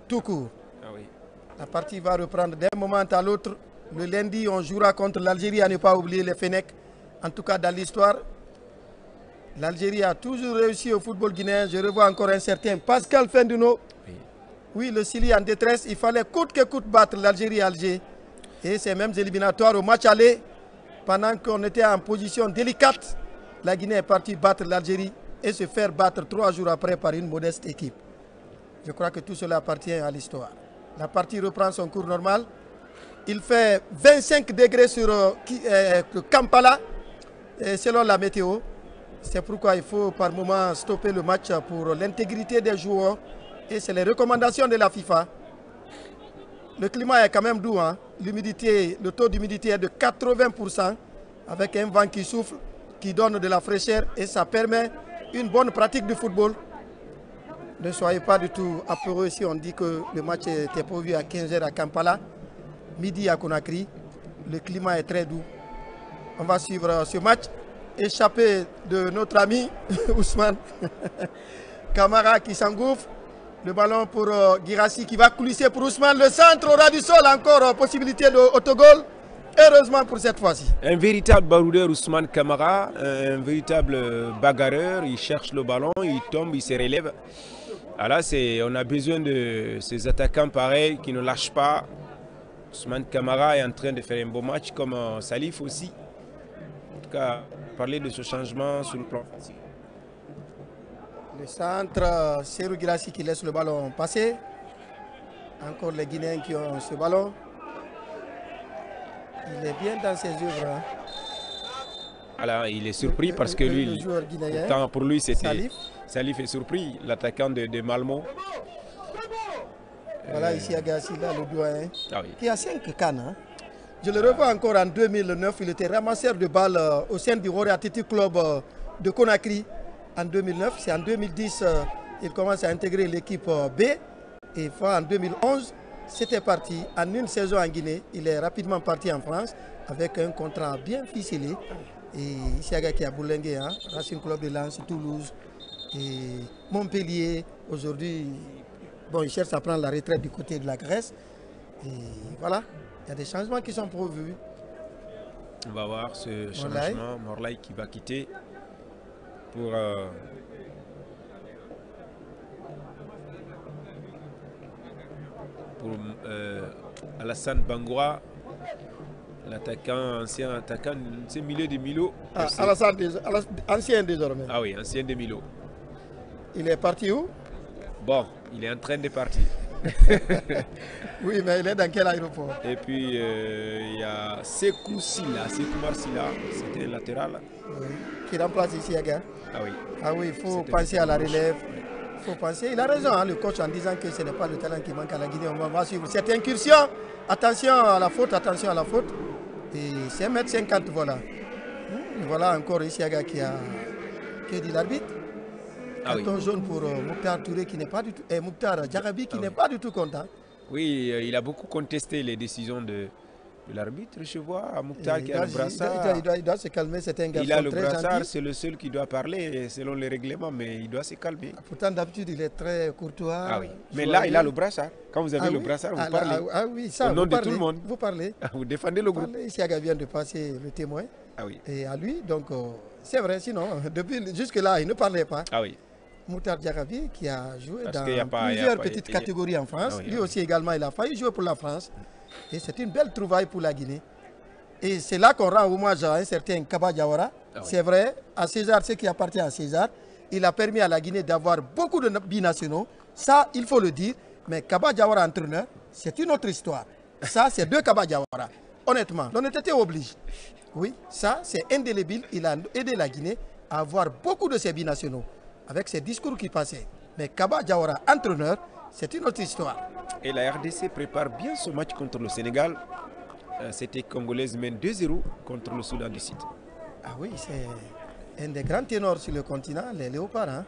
tout court. Ah oui. La partie va reprendre d'un moment à l'autre. Le lundi, on jouera contre l'Algérie, à ne pas oublier les Fennecs. En tout cas, dans l'histoire, l'Algérie a toujours réussi au football guinéen. Je revois encore un certain Pascal Fenduno. Oui. Oui, le Chili en détresse. Il fallait coûte que coûte battre l'Algérie à Alger. Et ces mêmes éliminatoires au match aller, pendant qu'on était en position délicate, la Guinée est partie battre l'Algérie et se faire battre 3 jours après par une modeste équipe. Je crois que tout cela appartient à l'histoire. La partie reprend son cours normal. Il fait 25 degrés sur Kampala, selon la météo. C'est pourquoi il faut par moment stopper le match pour l'intégrité des joueurs. Et c'est les recommandations de la FIFA. Le climat est quand même doux. Hein? Le taux d'humidité est de 80%, avec un vent qui souffle, qui donne de la fraîcheur. Et ça permet une bonne pratique du football. Ne soyez pas du tout apeureux si on dit que le match était prévu à 15h à Kampala, midi à Conakry. Le climat est très doux. On va suivre ce match. Échappé de notre ami Ousmane Camara qui s'engouffre. Le ballon pour Guirassy qui va coulisser pour Ousmane. Le centre au ras du sol, encore possibilité d'autogol. Heureusement pour cette fois-ci. Un véritable baroudeur Ousmane Camara, un véritable bagarreur. Il cherche le ballon, il tombe, il se relève. Là, on a besoin de ces attaquants pareils qui ne lâchent pas. Ousmane Camara est en train de faire un beau match, comme Salif aussi. En tout cas, parler de ce changement sur le plan. Le centre, Serou Guirassy qui laisse le ballon passer. Encore les Guinéens qui ont ce ballon. Il est bien dans ses œuvres. Hein. Alors, il est surpris parce que lui, le joueur guinéen, pour lui, c'était Salif est surpris, l'attaquant de Malmo. Voilà, ici à Gassi, là, le doyen, oui. Qui a 5 cannes. Hein. Je le revois encore en 2009, il était ramasseur de balles au sein du Warrior Athletic Club de Conakry en 2009. C'est en 2010 il commence à intégrer l'équipe B. Et en 2011, c'était parti. En une saison en Guinée, il est rapidement parti en France avec un contrat bien ficelé. Et Isiaga qui a bourlingué, hein, Racing Club de Lens, Toulouse et Montpellier. Aujourd'hui, bon, il cherche à prendre la retraite du côté de la Grèce. Et voilà, il y a des changements qui sont prévus. On va voir ce changement. Morlaï qui va quitter pour Alassane Bangoura, l'attaquant, ancien attaquant, c'est milieu de Milo. Alassane, ancien désormais. Ah oui, ancien de Milo. Il est parti où? Bon, il est en train de partir. Oui, mais il est dans quel aéroport? Et puis, il y a Sekou Silla, Sekou Silla, c'était un latéral. Oui. Qui remplace ici Aga. Ah oui. Ah oui, il faut penser à la relève. Il faut penser. Il a raison, hein, le coach, en disant que ce n'est pas le talent qui manque à la Guinée. On va suivre cette incursion. Attention à la faute, attention à la faute. Et c'est 1,50 m, voilà. Voilà encore ici Aga qui a dit l'arbitre. Carton jaune pour Mouktar Touré qui n'est pas du tout. Et Mouktar Djarabi qui n'est pas du tout content. Oui, il a beaucoup contesté les décisions de l'arbitre. Je vois Mouktar qui a le brassard. Il doit se calmer, c'est un garçon. Il a le très brassard, c'est le seul qui doit parler selon les règlements, mais il doit se calmer. Pourtant, d'habitude, il est très courtois. Ah oui. Mais là, il a le brassard. Quand vous avez le brassard, vous parlez. Ah oui, ça, au nom de tout le monde. Vous parlez. Vous défendez le groupe. Isiaga vient de passer le témoin. Ah oui. Et à lui, donc, c'est vrai, sinon, depuis jusque-là, il ne parlait pas. Ah oui. Mouktar Djarabi qui a joué dans plusieurs petites catégories en France. Lui aussi également, il a failli jouer pour la France. Et c'est une belle trouvaille pour la Guinée. Et c'est là qu'on rend hommage à un certain Kaba Diawara. C'est vrai, à César, ce qui appartient à César. Il a permis à la Guinée d'avoir beaucoup de binationaux. Ça, il faut le dire. Mais Kaba Diawara, entraîneur, c'est une autre histoire. Ça, c'est deux Kaba Diawara. Honnêtement, l'honnêteté oblige. Oui, ça, c'est indélébile. Il a aidé la Guinée à avoir beaucoup de ces binationaux, avec ses discours qui passaient. Mais Kaba Diawara, entraîneur, c'est une autre histoire. Et la RDC prépare bien ce match contre le Sénégal. C'était Congolaise mène 2-0 contre le Soudan du Sud. Ah oui, c'est un des grands ténors sur le continent, les Léopards. Hein.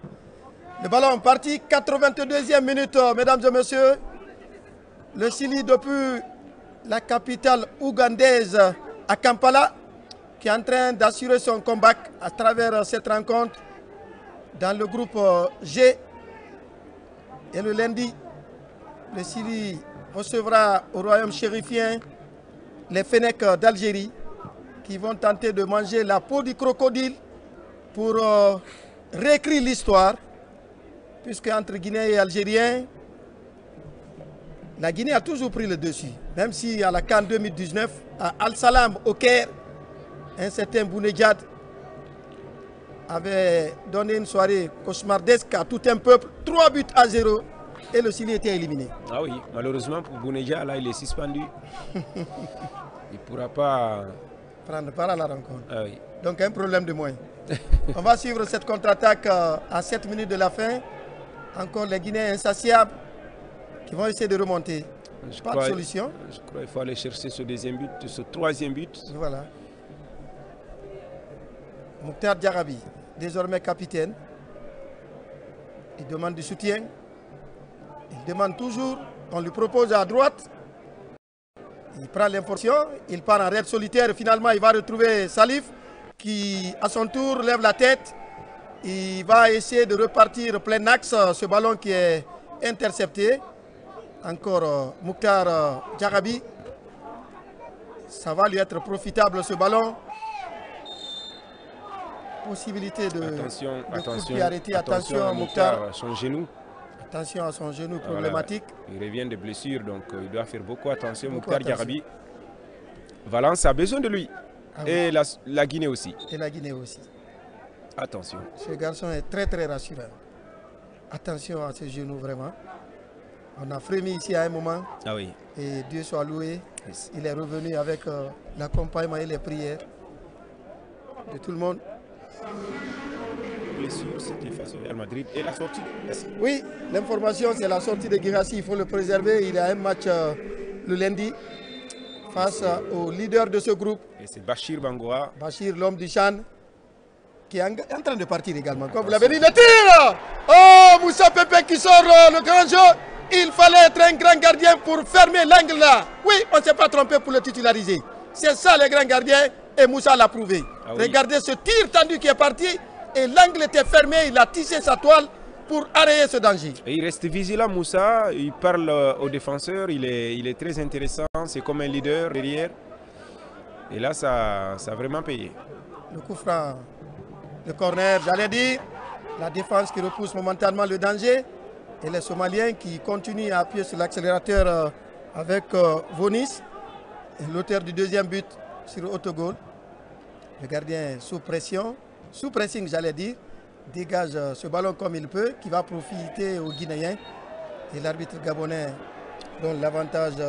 Le ballon parti, 82e minute, mesdames et messieurs. Le Chili, depuis la capitale ougandaise à Kampala, qui est en train d'assurer son comeback à travers cette rencontre dans le groupe G. Et le lundi, le Syrie recevra au royaume chérifien les Fennecs d'Algérie, qui vont tenter de manger la peau du crocodile pour réécrire l'histoire, puisque entre Guinéens et Algériens, la Guinée a toujours pris le dessus, même si à la CAN 2019, à Al-Salam au Caire, un certain Bounedjad avait donné une soirée cauchemardesque à tout un peuple, 3-0, et le Syrie était éliminé. Ah oui, malheureusement pour Bounedjad, là il est suspendu. Il ne pourra pas prendre part à la rencontre. Ah oui. Donc un problème de moyens. On va suivre cette contre-attaque à 7 minutes de la fin. Encore les Guinéens insatiables qui vont essayer de remonter. Pas de solution. Je crois qu'il faut aller chercher ce deuxième but, ce troisième but. Voilà. Mouktar Diarabi, désormais capitaine. Il demande du soutien. Il demande toujours. On lui propose à droite. Il prend l'information. Il part en raid solitaire. Finalement, il va retrouver Salif qui, à son tour, lève la tête. Il va essayer de repartir plein axe. Ce ballon qui est intercepté. Encore Mouktar Diarabi. Ça va lui être profitable ce ballon. Possibilité de arrêter. Attention Mouktar à son genou. Attention à son genou problématique. Voilà. Il revient de blessure, donc il doit faire beaucoup attention. Mouktar Diarabi. Valence a besoin de lui. Ah oui. Et la Guinée aussi. Et la Guinée aussi. Attention. Ce garçon est très très rassurant. Attention à ses genoux vraiment. On a frémi ici à un moment. Ah oui. Et Dieu soit loué. Il est revenu avec l'accompagnement et les prières de tout le monde. Blessure, c'était face au Real Madrid. Et la sortie. Oui, l'information c'est la sortie de Guirassy. Il faut le préserver. Il a un match le lundi face au leader de ce groupe. Et c'est Bachir Bangoa. Bachir, l'homme du Chan, qui est en train de partir également. Comme vous l'avez dit, le tir. Oh, Moussa Pepe qui sort le grand jeu. Il fallait être un grand gardien pour fermer l'angle là. Oui, on ne s'est pas trompé pour le titulariser. C'est ça les grands gardiens et Moussa l'a prouvé. Ah oui. Regardez ce tir tendu qui est parti et l'angle était fermé. Il a tissé sa toile pour arrêter ce danger. Et il reste vigilant Moussa. Il parle aux défenseurs. Il est très intéressant. C'est comme un leader derrière. Et là, ça a vraiment payé. Le coup franc, le corner, j'allais dire. La défense qui repousse momentanément le danger. Et les Somaliens qui continuent à appuyer sur l'accélérateur avec Vonis, l'auteur du deuxième but sur autogol. Le gardien sous pression, sous pressing j'allais dire, dégage ce ballon comme il peut, qui va profiter aux Guinéens. Et l'arbitre gabonais donne l'avantage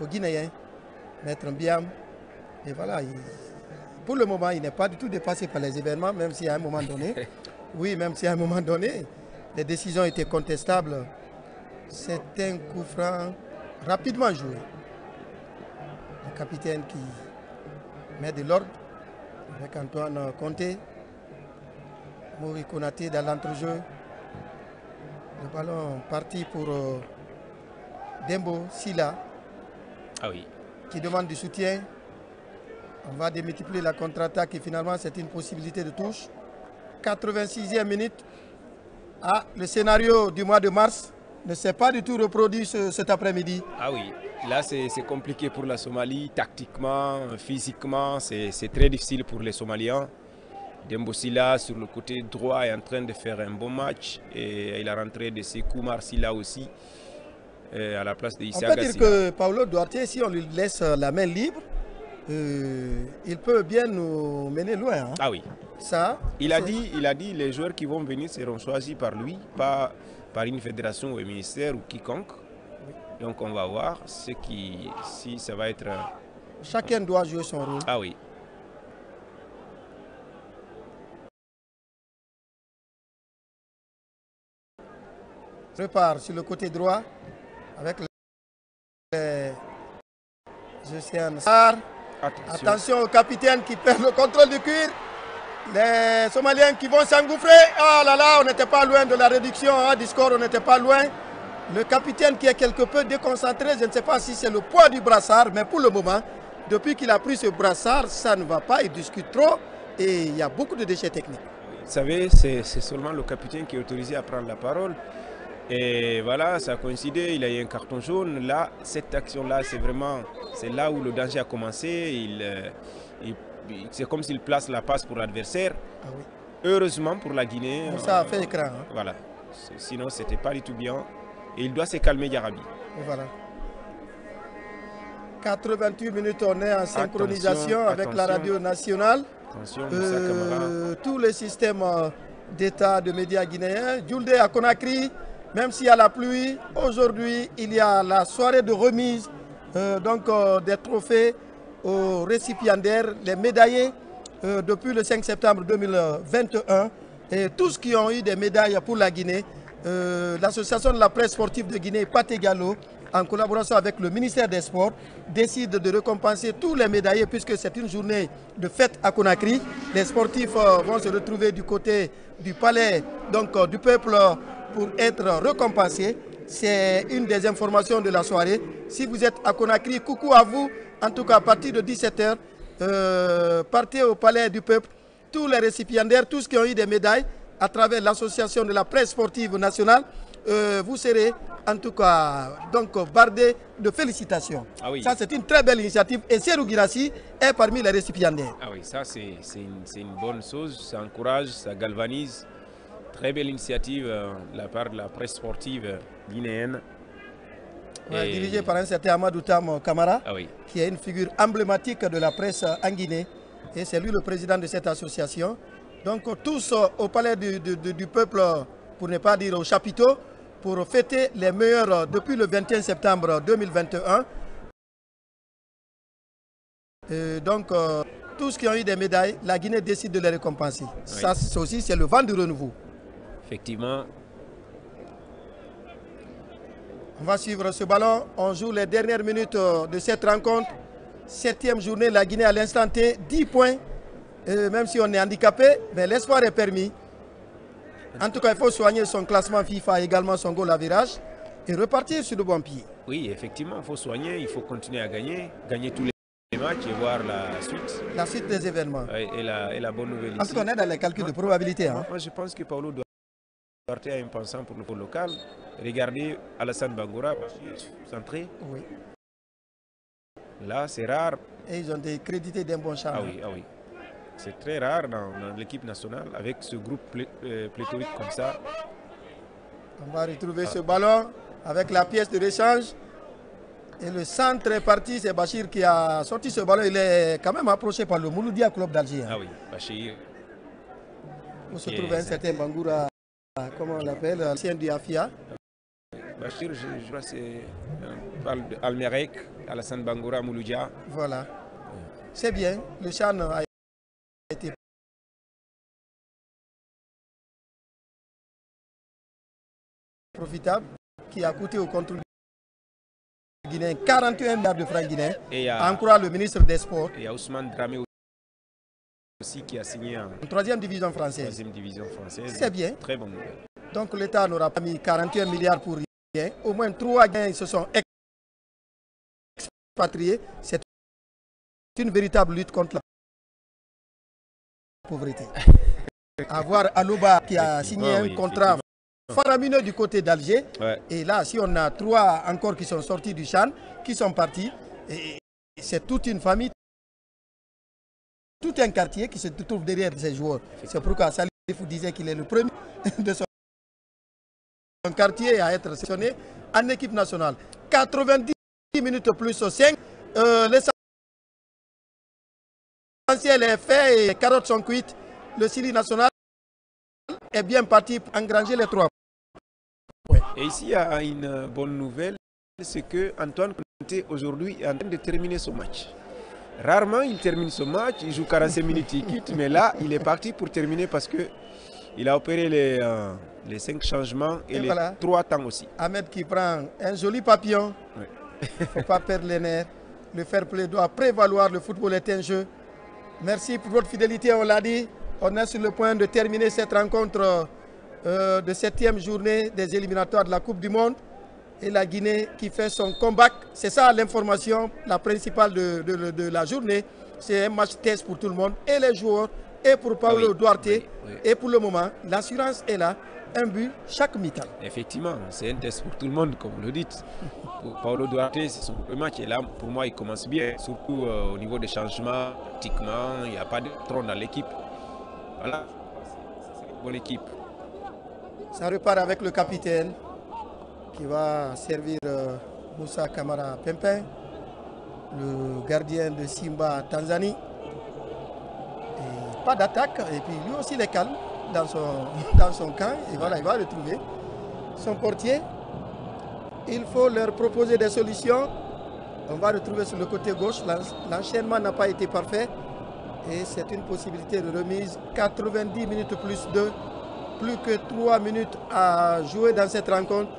aux Guinéens, Maître Mbiam. Et voilà, pour le moment, il n'est pas du tout dépassé par les événements, même si à un moment donné, oui, même si à un moment donné, les décisions étaient contestables. C'est un coup franc rapidement joué. Le capitaine qui met de l'ordre avec Antoine Conté. Mouri Konaté dans l'entrejeu. Le ballon parti pour Dembo Silla. Ah oui. Qui demande du soutien. On va démultiplier la contre-attaque et finalement c'est une possibilité de touche. 86e minute. Ah, le scénario du mois de mars ne s'est pas du tout reproduit cet après-midi. Ah oui, là c'est compliqué pour la Somalie, tactiquement, physiquement, c'est très difficile pour les Somaliens. Dembo Silla sur le côté droit est en train de faire un bon match et il a rentré de Sekou Marsila aussi à la place de Issa Gassila. On peut dire que Paulo Duarte, si on lui laisse la main libre, il peut bien nous mener loin. Hein. Ah oui. Ça, il a dit les joueurs qui vont venir seront choisis par lui, pas par une fédération ou un ministère ou quiconque. Oui. Donc on va voir si ça va être... Chacun doit jouer son rôle. Ah oui. Prépare sur le côté droit avec les Océanes. Attention au capitaine qui perd le contrôle du cuir. Les Somaliens qui vont s'engouffrer. Ah là là, on n'était pas loin de la réduction hein, du score, on n'était pas loin. Le capitaine qui est quelque peu déconcentré, je ne sais pas si c'est le poids du brassard, mais pour le moment, depuis qu'il a pris ce brassard, ça ne va pas, il discute trop et il y a beaucoup de déchets techniques. Vous savez, c'est seulement le capitaine qui est autorisé à prendre la parole. Et voilà, ça a coïncidé, il a eu un carton jaune. Là, cette action-là, c'est là où le danger a commencé. C'est comme s'il place la passe pour l'adversaire. Ah oui. Heureusement pour la Guinée. Ça a fait écran. Hein. Voilà. Sinon, c'était pas du tout bien. Et il doit se calmer, Yarabi. Voilà. 88 minutes, on est en synchronisation avec la radio nationale. Attention, Moussa Camara. Tous les systèmes d'État de médias guinéens. Djoulde à Conakry, même s'il y a la pluie, aujourd'hui, il y a la soirée de remise des trophées aux récipiendaires, les médaillés depuis le 5 septembre 2021. Et tous qui ont eu des médailles pour la Guinée, l'association de la presse sportive de Guinée, Pathé Gallo, en collaboration avec le ministère des Sports, décide de récompenser tous les médaillés puisque c'est une journée de fête à Conakry. Les sportifs vont se retrouver du côté du palais du peuple pour être récompensés. C'est une des informations de la soirée. Si vous êtes à Conakry, coucou à vous. En tout cas, à partir de 17 h, partez au palais du peuple. Tous les récipiendaires, tous qui ont eu des médailles, à travers l'association de la presse sportive nationale, vous serez en tout cas bardés de félicitations. Ah oui. Ça, c'est une très belle initiative et Serhou Guirassy est parmi les récipiendaires. Ah oui, ça c'est une bonne chose, ça encourage, ça galvanise. Très belle initiative de la part de la presse sportive guinéenne. Ouais, dirigée par un certain Amadou Tam Camara, qui est une figure emblématique de la presse en Guinée. Et c'est lui le président de cette association. Donc tous au palais du peuple, pour ne pas dire au chapiteau, pour fêter les meilleurs depuis le 21 septembre 2021. Et donc tous qui ont eu des médailles, la Guinée décide de les récompenser. Oui. Ça aussi, c'est le vent du renouveau. Effectivement. On va suivre ce ballon. On joue les dernières minutes de cette rencontre. 7e journée, la Guinée à l'instant T, 10 points. Même si on est handicapé, mais l'espoir est permis. En tout cas, il faut soigner son classement FIFA, également son goal à virage, et repartir sur de bons pieds. Oui, effectivement, il faut soigner, il faut continuer à gagner tous les matchs et voir la suite. La suite des événements. Oui, et la bonne nouvelle ici. En tout cas, on est dans les calculs de probabilité. Hein. Moi, je pense que Paulo doit partir à un pensant pour le pôle local. Regardez Alassane Bangoura, centré. Oui. Là, c'est rare. Et ils ont été crédités d'un bon champ. Ah oui, ah oui. C'est très rare dans l'équipe nationale, avec ce groupe pléthorique comme ça. On va retrouver ce ballon avec la pièce de rechange. Et le centre est parti, c'est Bachir qui a sorti ce ballon. Il est quand même approché par le Mouloudia Club d'Alger. Ah oui, Bachir. Où se trouve un certain Bangoura, comment on l'appelle, ancien du Afia. Bachir, je crois que c'est Almerek, Alassane Bangoura, Mouloudia. Voilà. C'est bien, le Chan a été profitable, qui a coûté au contrôle guinéen 41 milliards de francs guinéens. En croire le ministre des Sports. Et il y a Ousmane Dramé aussi qui a signé en 3e division française. 3e division française. C'est bien. Très bon nouvelle. Donc l'État n'aura pas mis 41 milliards pour rien. Au moins 3 Guinéens se sont expatriés. C'est une véritable lutte contre la pauvreté. Avoir Alouba qui a signé un contrat faramineux du côté d'Alger. Ouais. Et là, si on a 3 encore qui sont sortis du Chan, qui sont partis, c'est toute une famille, tout un quartier qui se trouve derrière ces joueurs. C'est pourquoi Salif disait qu'il est le premier de son quartier à être sélectionné en équipe nationale. 90 minutes plus 5. L'essentiel est fait et les carottes sont cuites. Le Sili national est bien parti pour engranger les 3. Ouais. Et ici, il y a une bonne nouvelle, c'est que Antoine Conté aujourd'hui est en train de terminer son match. Rarement il termine son match, il joue 45 minutes, il quitte, mais là il est parti pour terminer parce que il a opéré les 5 changements et les 3 temps aussi. Ahmed qui prend un joli papillon. Il ne faut pas perdre les nerfs. Le fair play doit prévaloir, le football est un jeu. Merci pour votre fidélité, on l'a dit. On est sur le point de terminer cette rencontre de 7e journée des éliminatoires de la Coupe du Monde. Et la Guinée qui fait son comeback. C'est ça l'information, la principale de la journée. C'est un match test pour tout le monde, et les joueurs, et pour Paulo Duarte. Et pour le moment, l'assurance est là. Un but chaque mi-temps. Effectivement, c'est un test pour tout le monde, comme vous le dites. Pour Paulo Duarte, c'est son premier match. Et là, pour moi, il commence bien. Surtout au niveau des changements, tactiquement, il n'y a pas de tronc dans l'équipe. Voilà, c'est une bonne équipe. Ça repart avec le capitaine qui va servir Moussa Kamara Pimpin, le gardien de Simba Tanzanie. Et pas d'attaque, et puis lui aussi il est calme dans son camp, et voilà, il va retrouver son portier. Il faut leur proposer des solutions. On va retrouver sur le côté gauche, l'enchaînement n'a pas été parfait, et c'est une possibilité de remise. 90 minutes plus que 3 minutes à jouer dans cette rencontre.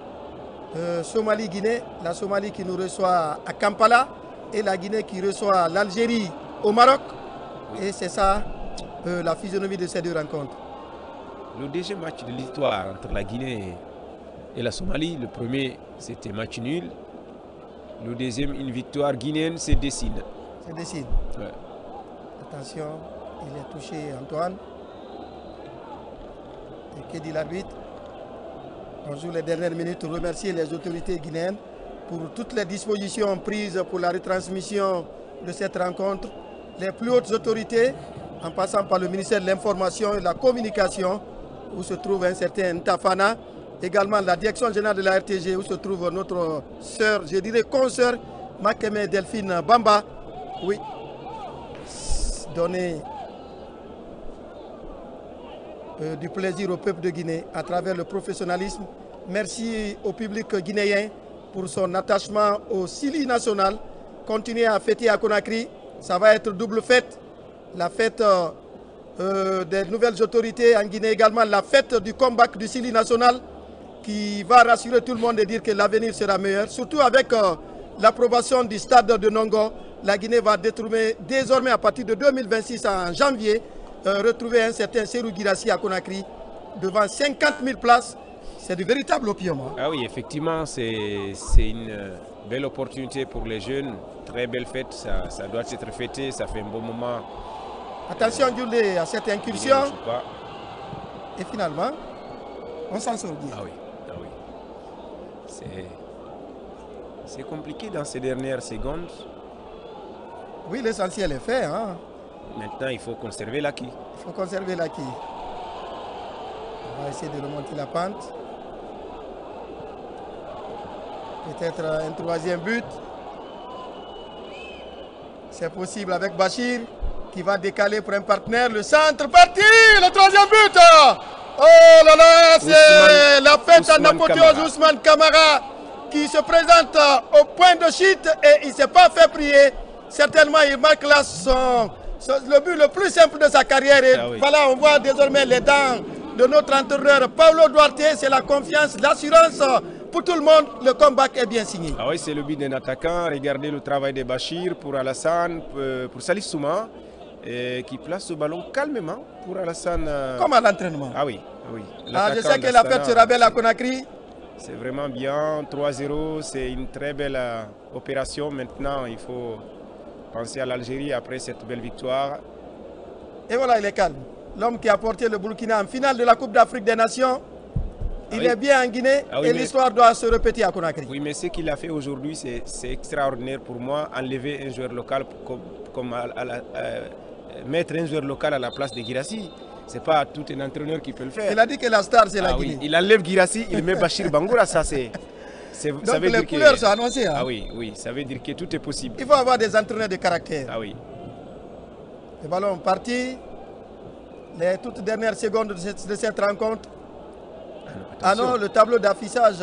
Somalie-Guinée, la Somalie qui nous reçoit à Kampala, et la Guinée qui reçoit l'Algérie au Maroc. Et c'est ça la physionomie de ces deux rencontres. Le deuxième match de l'histoire entre la Guinée et la Somalie, le premier c'était match nul. Le deuxième, une victoire guinéenne, se dessine. Se dessine. Ouais. Attention, il est touché Antoine. Et que dit l'arbitre? On joue les dernières minutes. Remercier les autorités guinéennes pour toutes les dispositions prises pour la retransmission de cette rencontre. Les plus hautes autorités, en passant par le ministère de l'Information et de la Communication, où se trouve un certain Ntafana, également la direction générale de la RTG, où se trouve notre sœur, je dirais consoeur, Makeme Delphine Bamba. Oui, donner du plaisir au peuple de Guinée à travers le professionnalisme. Merci au public guinéen pour son attachement au Sili national. Continuez à fêter à Conakry, ça va être double fête. La fête des nouvelles autorités en Guinée, également la fête du comeback du Sili national, qui va rassurer tout le monde et dire que l'avenir sera meilleur. Surtout avec l'approbation du stade de Nongo, la Guinée va désormais à partir de 2026 en janvier retrouver un certain Serou Guirassy à Conakry devant 50 000 places. C'est du véritable opium. Hein. Ah oui, effectivement, c'est une belle opportunité pour les jeunes. Très belle fête, ça doit être fêté, ça fait un bon moment. Attention Djoulé à cette incursion. Et finalement, on s'en sort bien. Ah oui. C'est compliqué dans ces dernières secondes. Oui, l'essentiel est fait. Hein. Maintenant, il faut conserver l'acquis. Il faut conserver l'acquis. On va essayer de remonter la pente. Peut-être un troisième but. C'est possible avec Bachir qui va décaler pour un partenaire. Le centre parti, le troisième but. Oh là là, c'est la fête en apothéose. Ousmane Kamara qui se présente au point de chute et il ne s'est pas fait prier. Certainement, il marque là le but le plus simple de sa carrière. Et voilà, on voit désormais les dents de notre entraîneur Paulo Duarte. C'est la confiance, l'assurance pour tout le monde. Le comeback est bien signé. Ah oui, c'est le but d'un attaquant. Regardez le travail de Bachir pour Alassane, pour Salif Souma, qui place ce ballon calmement pour Alassane. Comme à l'entraînement. Ah oui, oui. Ah, je sais que la fête sera belle à Conakry. C'est vraiment bien. 3-0, c'est une très belle opération. Maintenant, il faut penser à l'Algérie après cette belle victoire. Et voilà, il est calme. L'homme qui a porté le Burkina en finale de la Coupe d'Afrique des Nations. Il est bien en Guinée et l'histoire doit se répéter à Conakry. Oui, mais ce qu'il a fait aujourd'hui, c'est extraordinaire pour moi. Enlever un joueur local, mettre un joueur local à la place de Guirassy. Ce n'est pas tout un entraîneur qui peut le faire. Il a dit que la star, c'est la Guinée. Oui. Il enlève Guirassy, il met Bachir Bangoura, ça c'est... Donc ça veut les couleurs sont annoncées. Hein? Ah oui, oui, ça veut dire que tout est possible. Il faut avoir des entraîneurs de caractère. Ah oui. Le ballon est parti. Les toutes dernières secondes de cette rencontre. Ah non, le tableau d'affichage.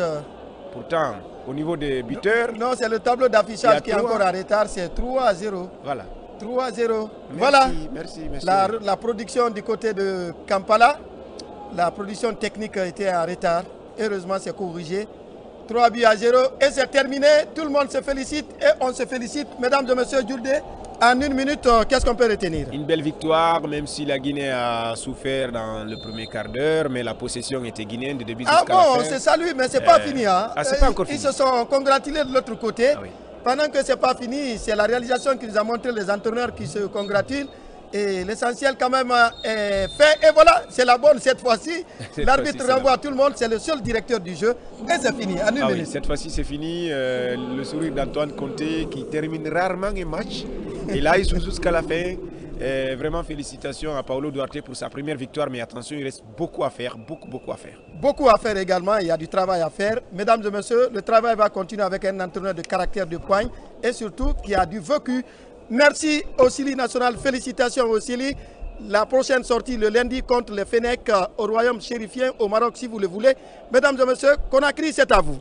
Pourtant, au niveau des buteurs... Non, c'est le tableau d'affichage qui est encore en retard. C'est 3-0. Voilà. 3-0. Voilà. Merci. La production du côté de Kampala. La production technique était en retard. Heureusement, c'est corrigé. 3-0 et c'est terminé. Tout le monde se félicite et on se félicite. Mesdames et messieurs, Djourdé, En une minute, qu'est-ce qu'on peut retenir? Une belle victoire, même si la Guinée a souffert dans le premier quart d'heure, mais la possession était guinéenne de début jusqu'à la fin. Ah bon, c'est ça lui, mais c'est pas fini. Hein. Ah, c'est pas encore fini. Ils se sont congratulés de l'autre côté. Ah oui. Pendant que c'est pas fini, c'est la réalisation qui nous a montré les entraîneurs qui se congratulent. Et l'essentiel quand même est fait. Et voilà, c'est la bonne cette fois-ci. L'arbitre renvoie à tout le monde, c'est le seul directeur du jeu. Et c'est fini, en une minute. Oui, cette fois-ci c'est fini. Le sourire d'Antoine Conté qui termine rarement un match. Et là, il joue jusqu'à la fin. Vraiment félicitations à Paolo Duarte pour sa première victoire. Mais attention, il reste beaucoup à faire, beaucoup à faire. Beaucoup à faire également, il y a du travail à faire. Mesdames et messieurs, le travail va continuer avec un entraîneur de caractère de poigne et surtout qui a du vécu. Merci au Sili national, félicitations au Sili. La prochaine sortie le lundi contre les Fennecs au royaume chérifien au Maroc si vous le voulez. Mesdames et messieurs, Conakry c'est à vous.